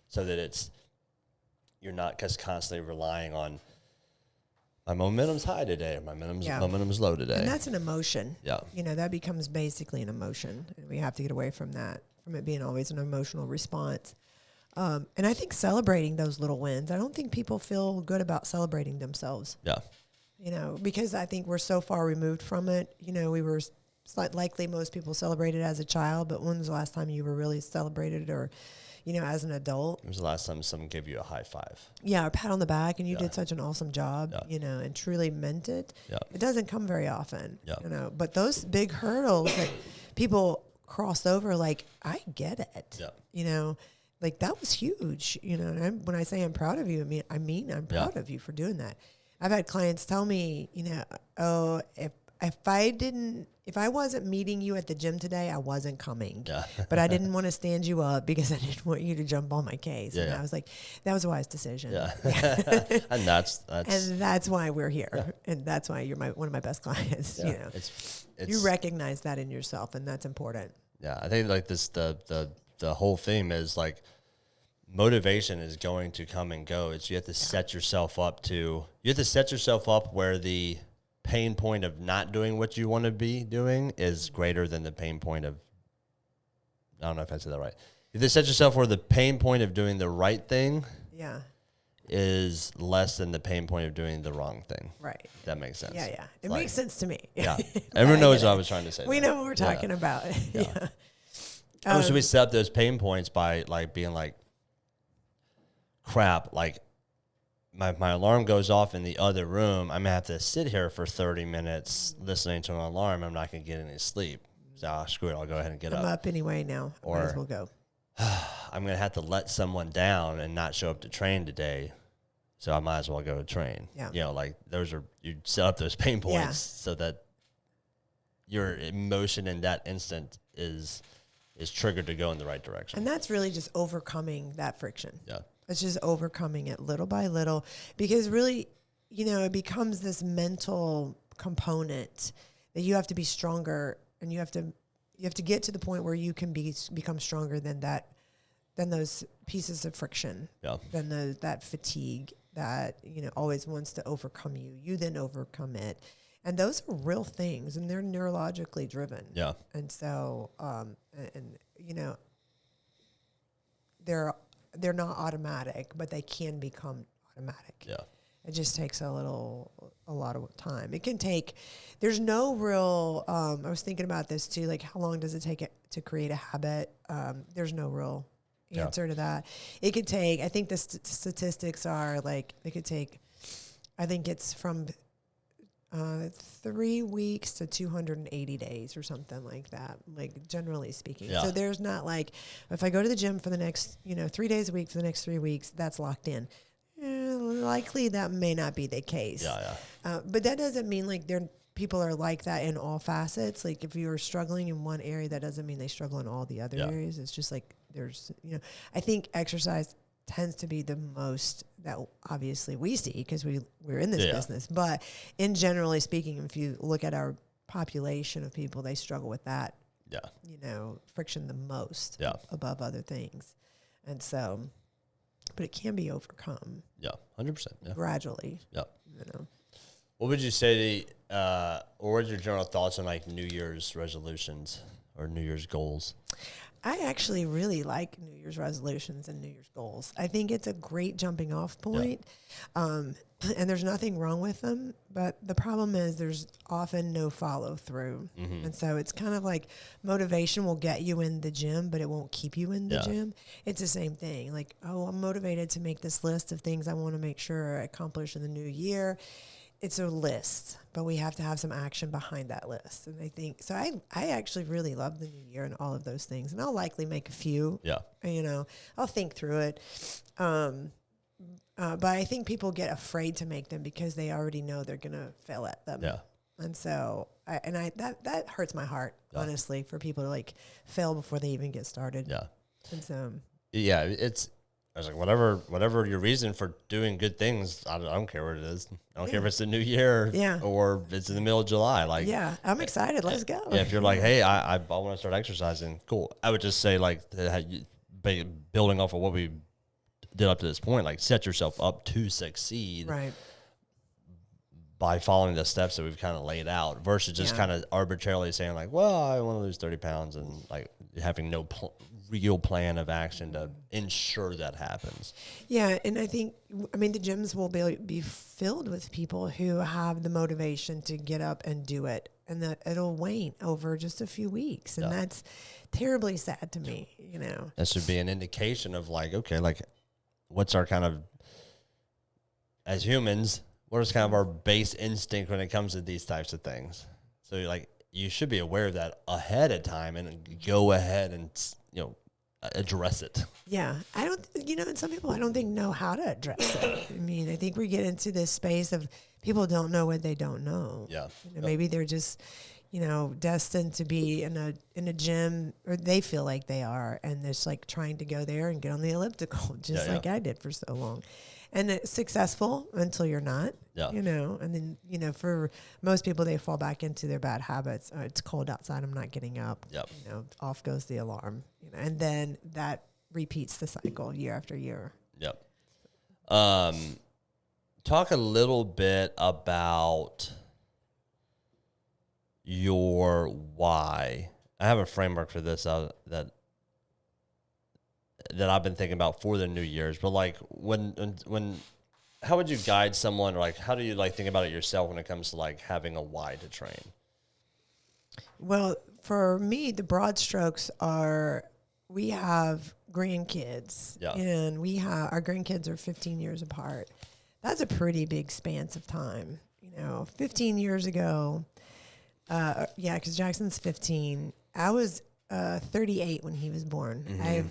so that you're not just constantly relying on my momentum's high today or my momentum's low today. And that's an emotion. Yeah. That becomes basically an emotion. And we have to get away from that, from it being always an emotional response. And I think celebrating those little wins, I don't think people feel good about celebrating themselves. Yeah. Because I think we're so far removed from it. We were likely most people celebrated as a child, but when was the last time you were really celebrated or, as an adult? When was the last time someone gave you a high five? Yeah, or a pat on the back and you did such an awesome job, and truly meant it. Yeah. It doesn't come very often, but those big hurdles that people cross over, I get it, that was huge, and when I say I'm proud of you, I mean I'm proud of you for doing that. I've had clients tell me, if I wasn't meeting you at the gym today, I wasn't coming. Yeah. But I didn't want to stand you up because I didn't want you to jump on my case. Yeah, and I was like, that was a wise decision. Yeah. And that's why we're here. Yeah. And that's why you're one of my best clients. Yeah. It's you recognize that in yourself, and that's important. Yeah. I think the whole theme is motivation is going to come and go. You have to set yourself up where the pain point of not doing what you want to be doing is greater than the pain point of, I don't know if I said that right. You have to set yourself where the pain point of doing the right thing Yeah. is less than the pain point of doing the wrong thing. Right. That makes sense. Yeah, yeah. It makes sense to me. Yeah. Everyone knows what I was trying to say. We know what we're talking about. Yeah. So we set up those pain points by like being like, crap, like my alarm goes off in the other room. I'm going to have to sit here for 30 minutes listening to an alarm. I'm not going to get any sleep. So screw it. I'll go ahead and get I'm up anyway now. Might as well go. I'm going to have to let someone down and not show up to train today. So I might as well go to train. Yeah. You know, like you set up those pain points so that your emotion in that instant is triggered to go in the right direction. And that's really just overcoming that friction. Yeah. It's just overcoming it little by little, because really, you know, it becomes this mental component that you have to be stronger, and you have to get to the point where you can become stronger than those pieces of friction, than that fatigue that, you know, always wants to overcome you. You then overcome it. And those are real things, and they're neurologically driven. Yeah. And so, and you know, they're not automatic, but they can become automatic. Yeah. It just takes a lot of time. It can take, there's no real, I was thinking about this too, like how long does it take to create a habit? There's no real answer to that. It could take, I think the statistics are like, it could take, I think it's from 3 weeks to 280 days or something like that, like generally speaking. Yeah. So there's not like, if I go to the gym for the next, 3 days a week for the next 3 weeks, that's locked in. Likely that may not be the case. But that doesn't mean like people are like that in all facets. Like if you're struggling in one area, that doesn't mean they struggle in all the other areas. It's just like there's, I think exercise tends to be the most that obviously we see because we're in this business. But in generally speaking, if you look at our population of people, they struggle with that, friction the most above other things. And so, but it can be overcome. Yeah, 100%. Yeah. Gradually. Yeah. What would you say, or what are your general thoughts on like New Year's resolutions or New Year's goals? I actually really like New Year's resolutions and New Year's goals. I think it's a great jumping off point. And there's nothing wrong with them, but the problem is there's often no follow through. Mm-hmm. And so it's kind of like motivation will get you in the gym, but it won't keep you in the gym. It's the same thing. Like, I'm motivated to make this list of things I want to make sure I accomplish in the new year. It's a list, but we have to have some action behind that list. And I think, so I actually really love the new year and all of those things. And I'll likely make a few, I'll think through it. But I think people get afraid to make them because they already know they're going to fail at them. Yeah. And so, that hurts my heart, honestly, for people to like fail before they even get started. Yeah. And so. Yeah, I was like, whatever your reason for doing good things, I don't care what it is. I don't care if it's the new year or it's in the middle of July. Like, I'm excited. Let's go. Yeah, if you're like, hey, I want to start exercising, cool. I would just say like, building off of what we did up to this point, like set yourself up to succeed. Right. By following the steps that we've kind of laid out versus just kind of arbitrarily saying like, well, I want to lose 30 pounds and like having no real plan of action to ensure that happens. Yeah. And I think, the gyms will be filled with people who have the motivation to get up and do it, and that it'll wane over just a few weeks. And that's terribly sad to me, That should be an indication of like, okay, like what's our kind of, as humans, what is kind of our base instinct when it comes to these types of things? So like, you should be aware of that ahead of time and go ahead and, address it. Yeah. I don't, and some people I don't think know how to address it. I think we get into this space of people don't know what they don't know. Yeah. Maybe they're just, destined to be in a gym, or they feel like they are, and it's like trying to go there and get on the elliptical, just like I did for so long. And it's successful until you're not, and then, for most people, they fall back into their bad habits. It's cold outside, I'm not getting up. Yep. Off goes the alarm, and then that repeats the cycle year after year. Yep. Talk a little bit about your why. I have a framework for this that that I've been thinking about for the New Year's. But like when how would you guide someone, or like how do you like think about it yourself when it comes to like having a why to train? Well, for me, the broad strokes are we have grandkids, and our grandkids are 15 years apart. That's a pretty big span of time. 15 years ago, because Jackson's 15. I was 38 when he was born. I have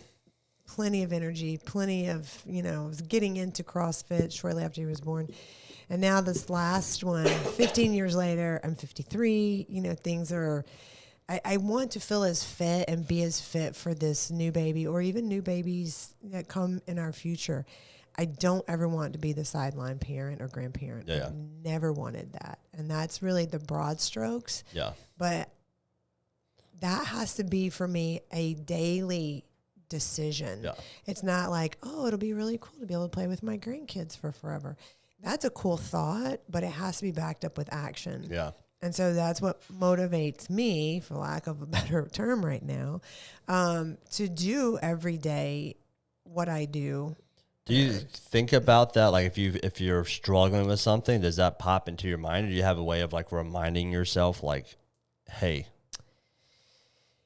plenty of energy, I was getting into CrossFit shortly after he was born. And now this last one, 15 years later, I'm 53. Things are, I want to feel as fit and be as fit for this new baby or even new babies that come in our future. I don't ever want to be the sideline parent or grandparent. Yeah. I've never wanted that. And that's really the broad strokes. Yeah. But that has to be for me a daily decision. Yeah. It's not like, oh, it'll be really cool to be able to play with my grandkids for forever. That's a cool thought, but it has to be backed up with action. Yeah. And so that's what motivates me, for lack of a better term right now, to do every day what I do. Do you think about that? Like if you're struggling with something, does that pop into your mind? Or do you have a way of like reminding yourself like, hey,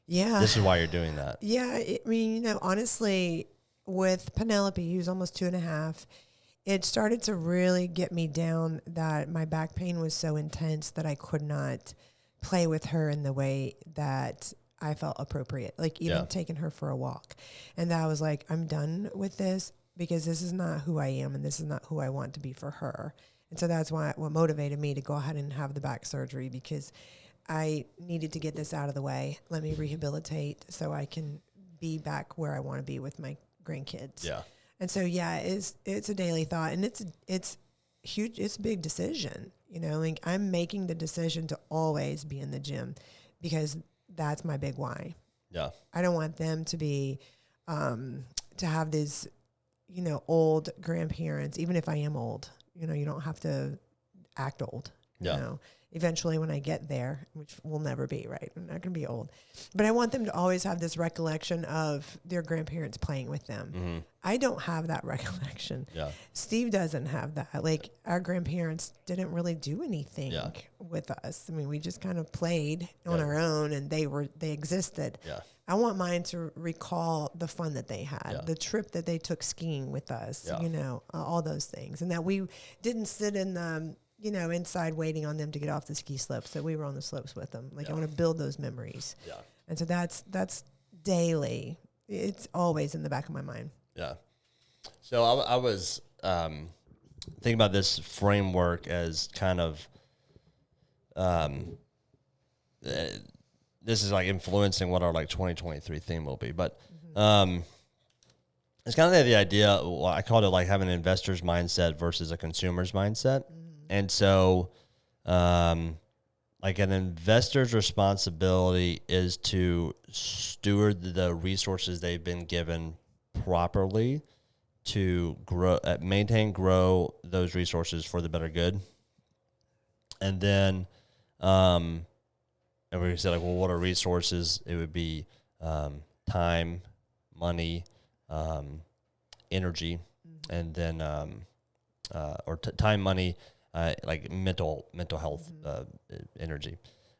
this is why you're doing that? Yeah. Honestly, with Penelope, who's almost 2.5, it started to really get me down that my back pain was so intense that I could not play with her in the way that I felt appropriate. Like even taking her for a walk. And that I was like, I'm done with this because this is not who I am and this is not who I want to be for her. And so that's what motivated me to go ahead and have the back surgery, because I needed to get this out of the way. Let me rehabilitate so I can be back where I want to be with my grandkids. Yeah. And so, it's a daily thought, and it's huge. It's a big decision, like I'm making the decision to always be in the gym because that's my big why. Yeah. I don't want them to be, to have these, old grandparents, even if I am old, you don't have to act old, eventually when I get there, which will never be, right? I'm not going to be old. But I want them to always have this recollection of their grandparents playing with them. Mm-hmm. I don't have that recollection. Yeah. Steve doesn't have that. Like our grandparents didn't really do anything with us. I mean, we just kind of played on our own and they existed. Yeah. I want mine to recall the fun that they had, the trip that they took skiing with us, all those things. And that we didn't sit in the, inside waiting on them to get off the ski slopes, that we were on the slopes with them. Like I want to build those memories. Yeah. And so that's daily. It's always in the back of my mind. Yeah. So I was thinking about this framework as kind of, this is like influencing what our like 2023 theme will be, but it's kind of the idea. Well, I called it like having an investor's mindset versus a consumer's mindset. Mm-hmm. And so, like an investor's responsibility is to steward the resources they've been given properly to grow, grow those resources for the better good. And then, and we said like, well, what are resources? It would be time, money, energy, and then time, money, like mental health, energy,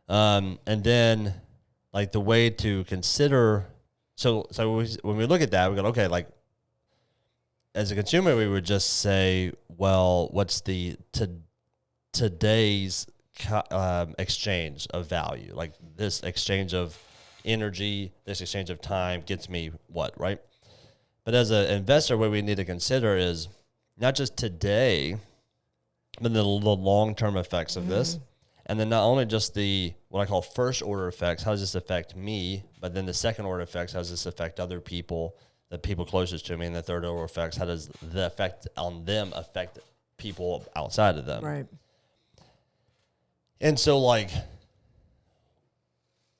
and then like the way to consider. So when we look at that, we go, okay, like as a consumer, we would just say, well, what's the today's exchange of value? Like this exchange of energy, this exchange of time gets me what, right? But as an investor, what we need to consider is not just today, but the long-term effects of this. And then not only just the, what I call first order effects, how does this affect me? But then the second order effects, how does this affect other people, the people closest to me? And the third order effects, how does the effect on them affect people outside of them? Right. And so like,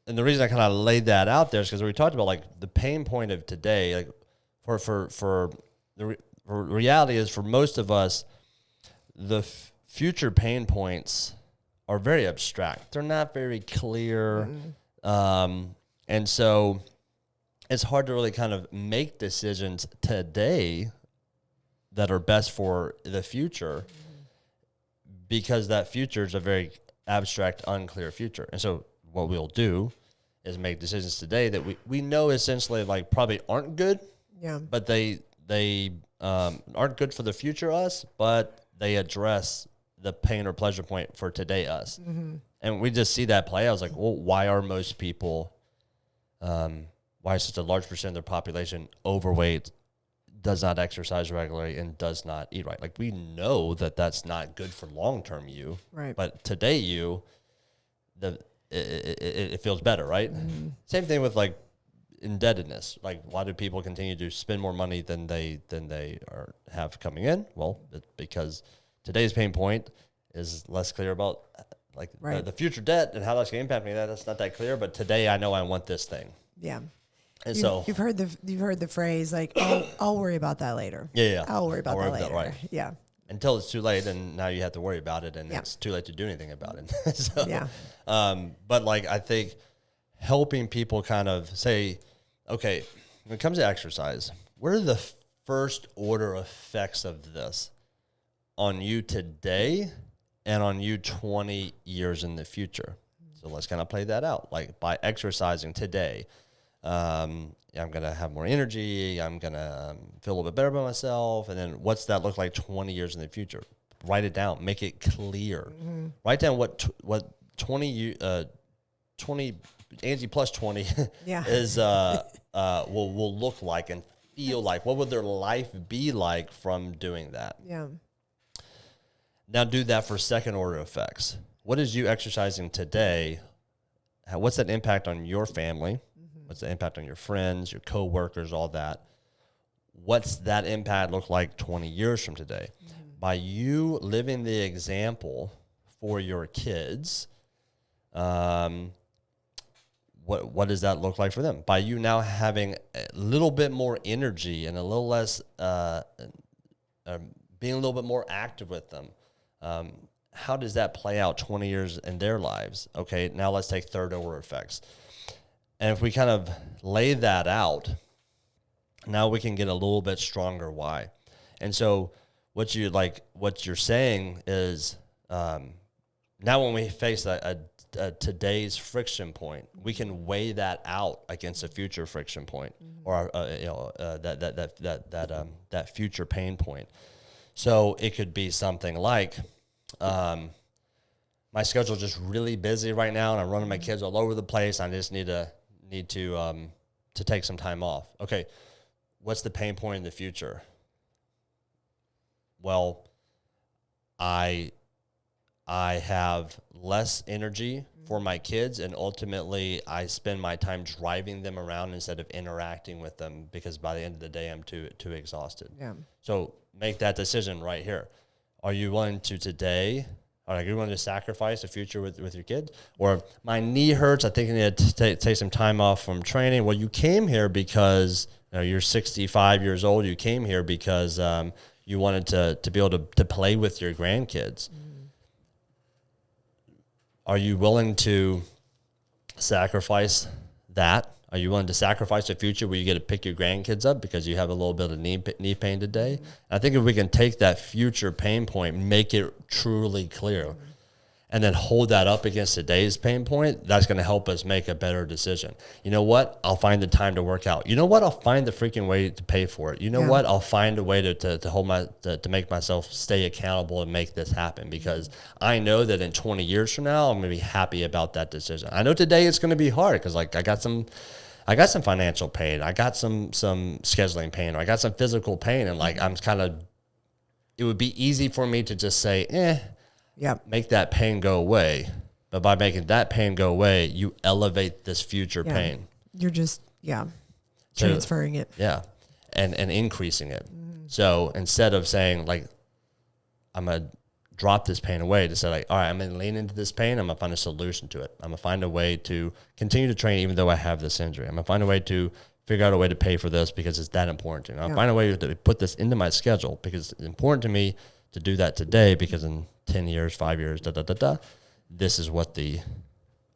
and the reason I kind of laid that out there is because we talked about like the pain point of today, like for the reality is for most of us, the future pain points are very abstract. They're not very clear. And so it's hard to really kind of make decisions today that are best for the future, because that future is a very abstract, unclear future. And so what we'll do is make decisions today that we know essentially like probably aren't good, but they aren't good for the future us, but they address the pain or pleasure point for today us. And we just see that play. I was like, well, why are most people, why is such a large percent of their population overweight, does not exercise regularly, and does not eat right? Like, we know that that's not good for long-term you, right? But today you, it feels better, right? Same thing with like indebtedness. Like, why do people continue to spend more money than they have coming in? Well, it's because today's pain point is less clear about like the future debt and how that's going to impact me. That's not that clear, but today I know I want this thing. Yeah. And you've heard the phrase like, I'll worry about that later. Yeah. I'll worry about that later. Right. Yeah. Until it's too late, and now you have to worry about it, and it's too late to do anything about it. So, but like, I think helping people kind of say, okay, when it comes to exercise, what are the first order effects of this on you today and on you 20 years in the future? So let's kind of play that out. Like, by exercising today, I'm going to have more energy. I'm going to feel a little bit better about myself. And then what's that look like 20 years in the future? Write it down. Make it clear. Write down what 20 Angie plus 20 is will look like and feel like. What would their life be like from doing that? Yeah. Now do that for second order effects. What is you exercising today? What's that impact on your family? What's the impact on your friends, your coworkers, all that? What's that impact look like 20 years from today? By you living the example for your kids, what does that look like for them? By you now having a little bit more energy and a little less, being a little bit more active with them, how does that play out 20 years in their lives? Okay, now let's take third order effects. And if we kind of lay that out, now we can get a little bit stronger why. And so what you're saying is, now when we face a today's friction point, we can weigh that out against a future friction point, or that future pain point. So it could be something like, my schedule's just really busy right now, and I'm running my kids all over the place. I just need to take some time off. Okay, what's the pain point in the future? Well, I have less energy for my kids, and ultimately I spend my time driving them around instead of interacting with them, because by the end of the day I'm too exhausted. Yeah. So make that decision right here. Are you willing to today? Are you willing to sacrifice a future with your kids? Or my knee hurts, I think I need to take some time off from training. Well, you came here because you're 65 years old. You came here because you wanted to be able to play with your grandkids. Are you willing to sacrifice that? Are you willing to sacrifice a future where you get to pick your grandkids up because you have a little bit of knee pain today? I think if we can take that future pain point, make it truly clear, and then hold that up against today's pain point, that's going to help us make a better decision. You know what? I'll find the time to work out. You know what? I'll find the freaking way to pay for it. You know what? I'll find a way to make myself stay accountable and make this happen, because I know that in 20 years from now, I'm going to be happy about that decision. I know today it's going to be hard because I got some financial pain. I got some scheduling pain, or I got some physical pain. And it would be easy for me to just say, make that pain go away. But by making that pain go away, you elevate this future pain. You're just, transferring it. Yeah. And increasing it. So instead of saying like, I'm going to drop this pain away, to say like, all right, I'm going to lean into this pain. I'm going to find a solution to it. I'm going to find a way to continue to train even though I have this injury. I'm going to find a way to figure out a way to pay for this because it's that important to me. I'll find a way to put this into my schedule because it's important to me to do that today, because in 10 years, 5 years, this is what the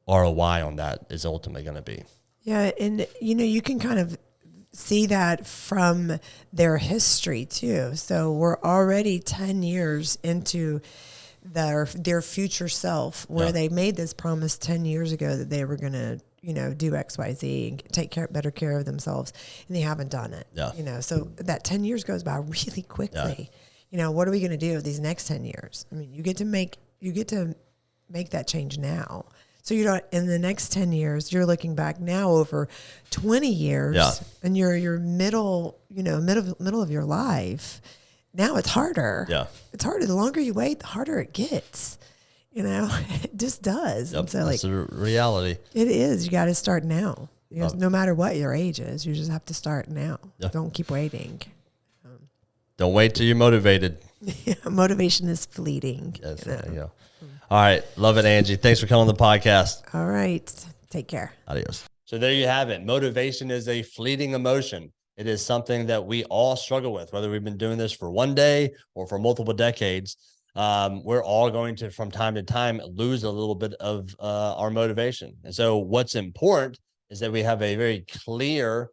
ROI on that is ultimately going to be. Yeah, and you can kind of see that from their history too. So we're already 10 years into their future self, where they made this promise 10 years ago that they were going to, do X, Y, Z and take better care of themselves, and they haven't done it. Yeah. So that 10 years goes by really quickly. What are we going to do these next 10 years? I mean, you get to make that change now. So in the next 10 years, you're looking back now over 20 years, and you're middle of your life. Now it's harder. Yeah. It's harder. The longer you wait, the harder it gets. It just does. Yep. And so That's the reality. it is. You got to start now. No matter what your age is, you just have to start now. Yeah. Don't keep waiting. Don't wait till you're motivated. Motivation is fleeting. Yes, there you go. All right. Love it, Angie. Thanks for coming on the podcast. All right. Take care. Adios. So there you have it. Motivation is a fleeting emotion. It is something that we all struggle with, whether we've been doing this for one day or for multiple decades. We're all going to, from time to time, lose a little bit of our motivation. And so what's important is that we have a very clear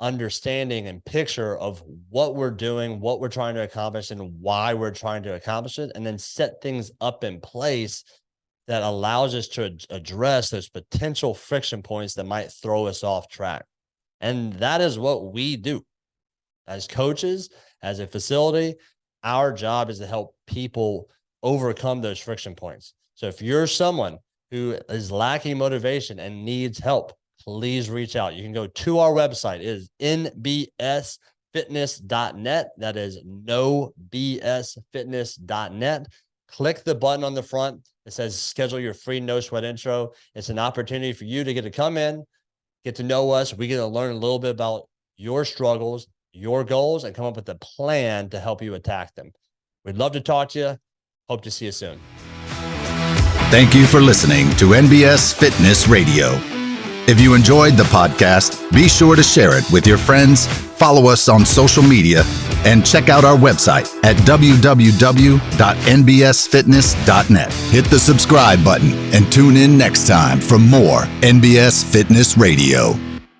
understanding and picture of what we're doing, what we're trying to accomplish, and why we're trying to accomplish it, and then set things up in place that allows us to address those potential friction points that might throw us off track. And that is what we do as coaches, as a facility. Our job is to help people overcome those friction points. So if you're someone who is lacking motivation and needs help, please reach out. You can go to our website. It is nbsfitness.net. That is nobsfitness.net. Click the button on the front that says schedule your free no sweat intro. It's an opportunity for you to get to come in, get to know us. We get to learn a little bit about your struggles, your goals, and come up with a plan to help you attack them. We'd love to talk to you. Hope to see you soon. Thank you for listening to NBS Fitness Radio. If you enjoyed the podcast, be sure to share it with your friends, follow us on social media, and check out our website at www.nbsfitness.net. Hit the subscribe button and tune in next time for more NBS Fitness Radio.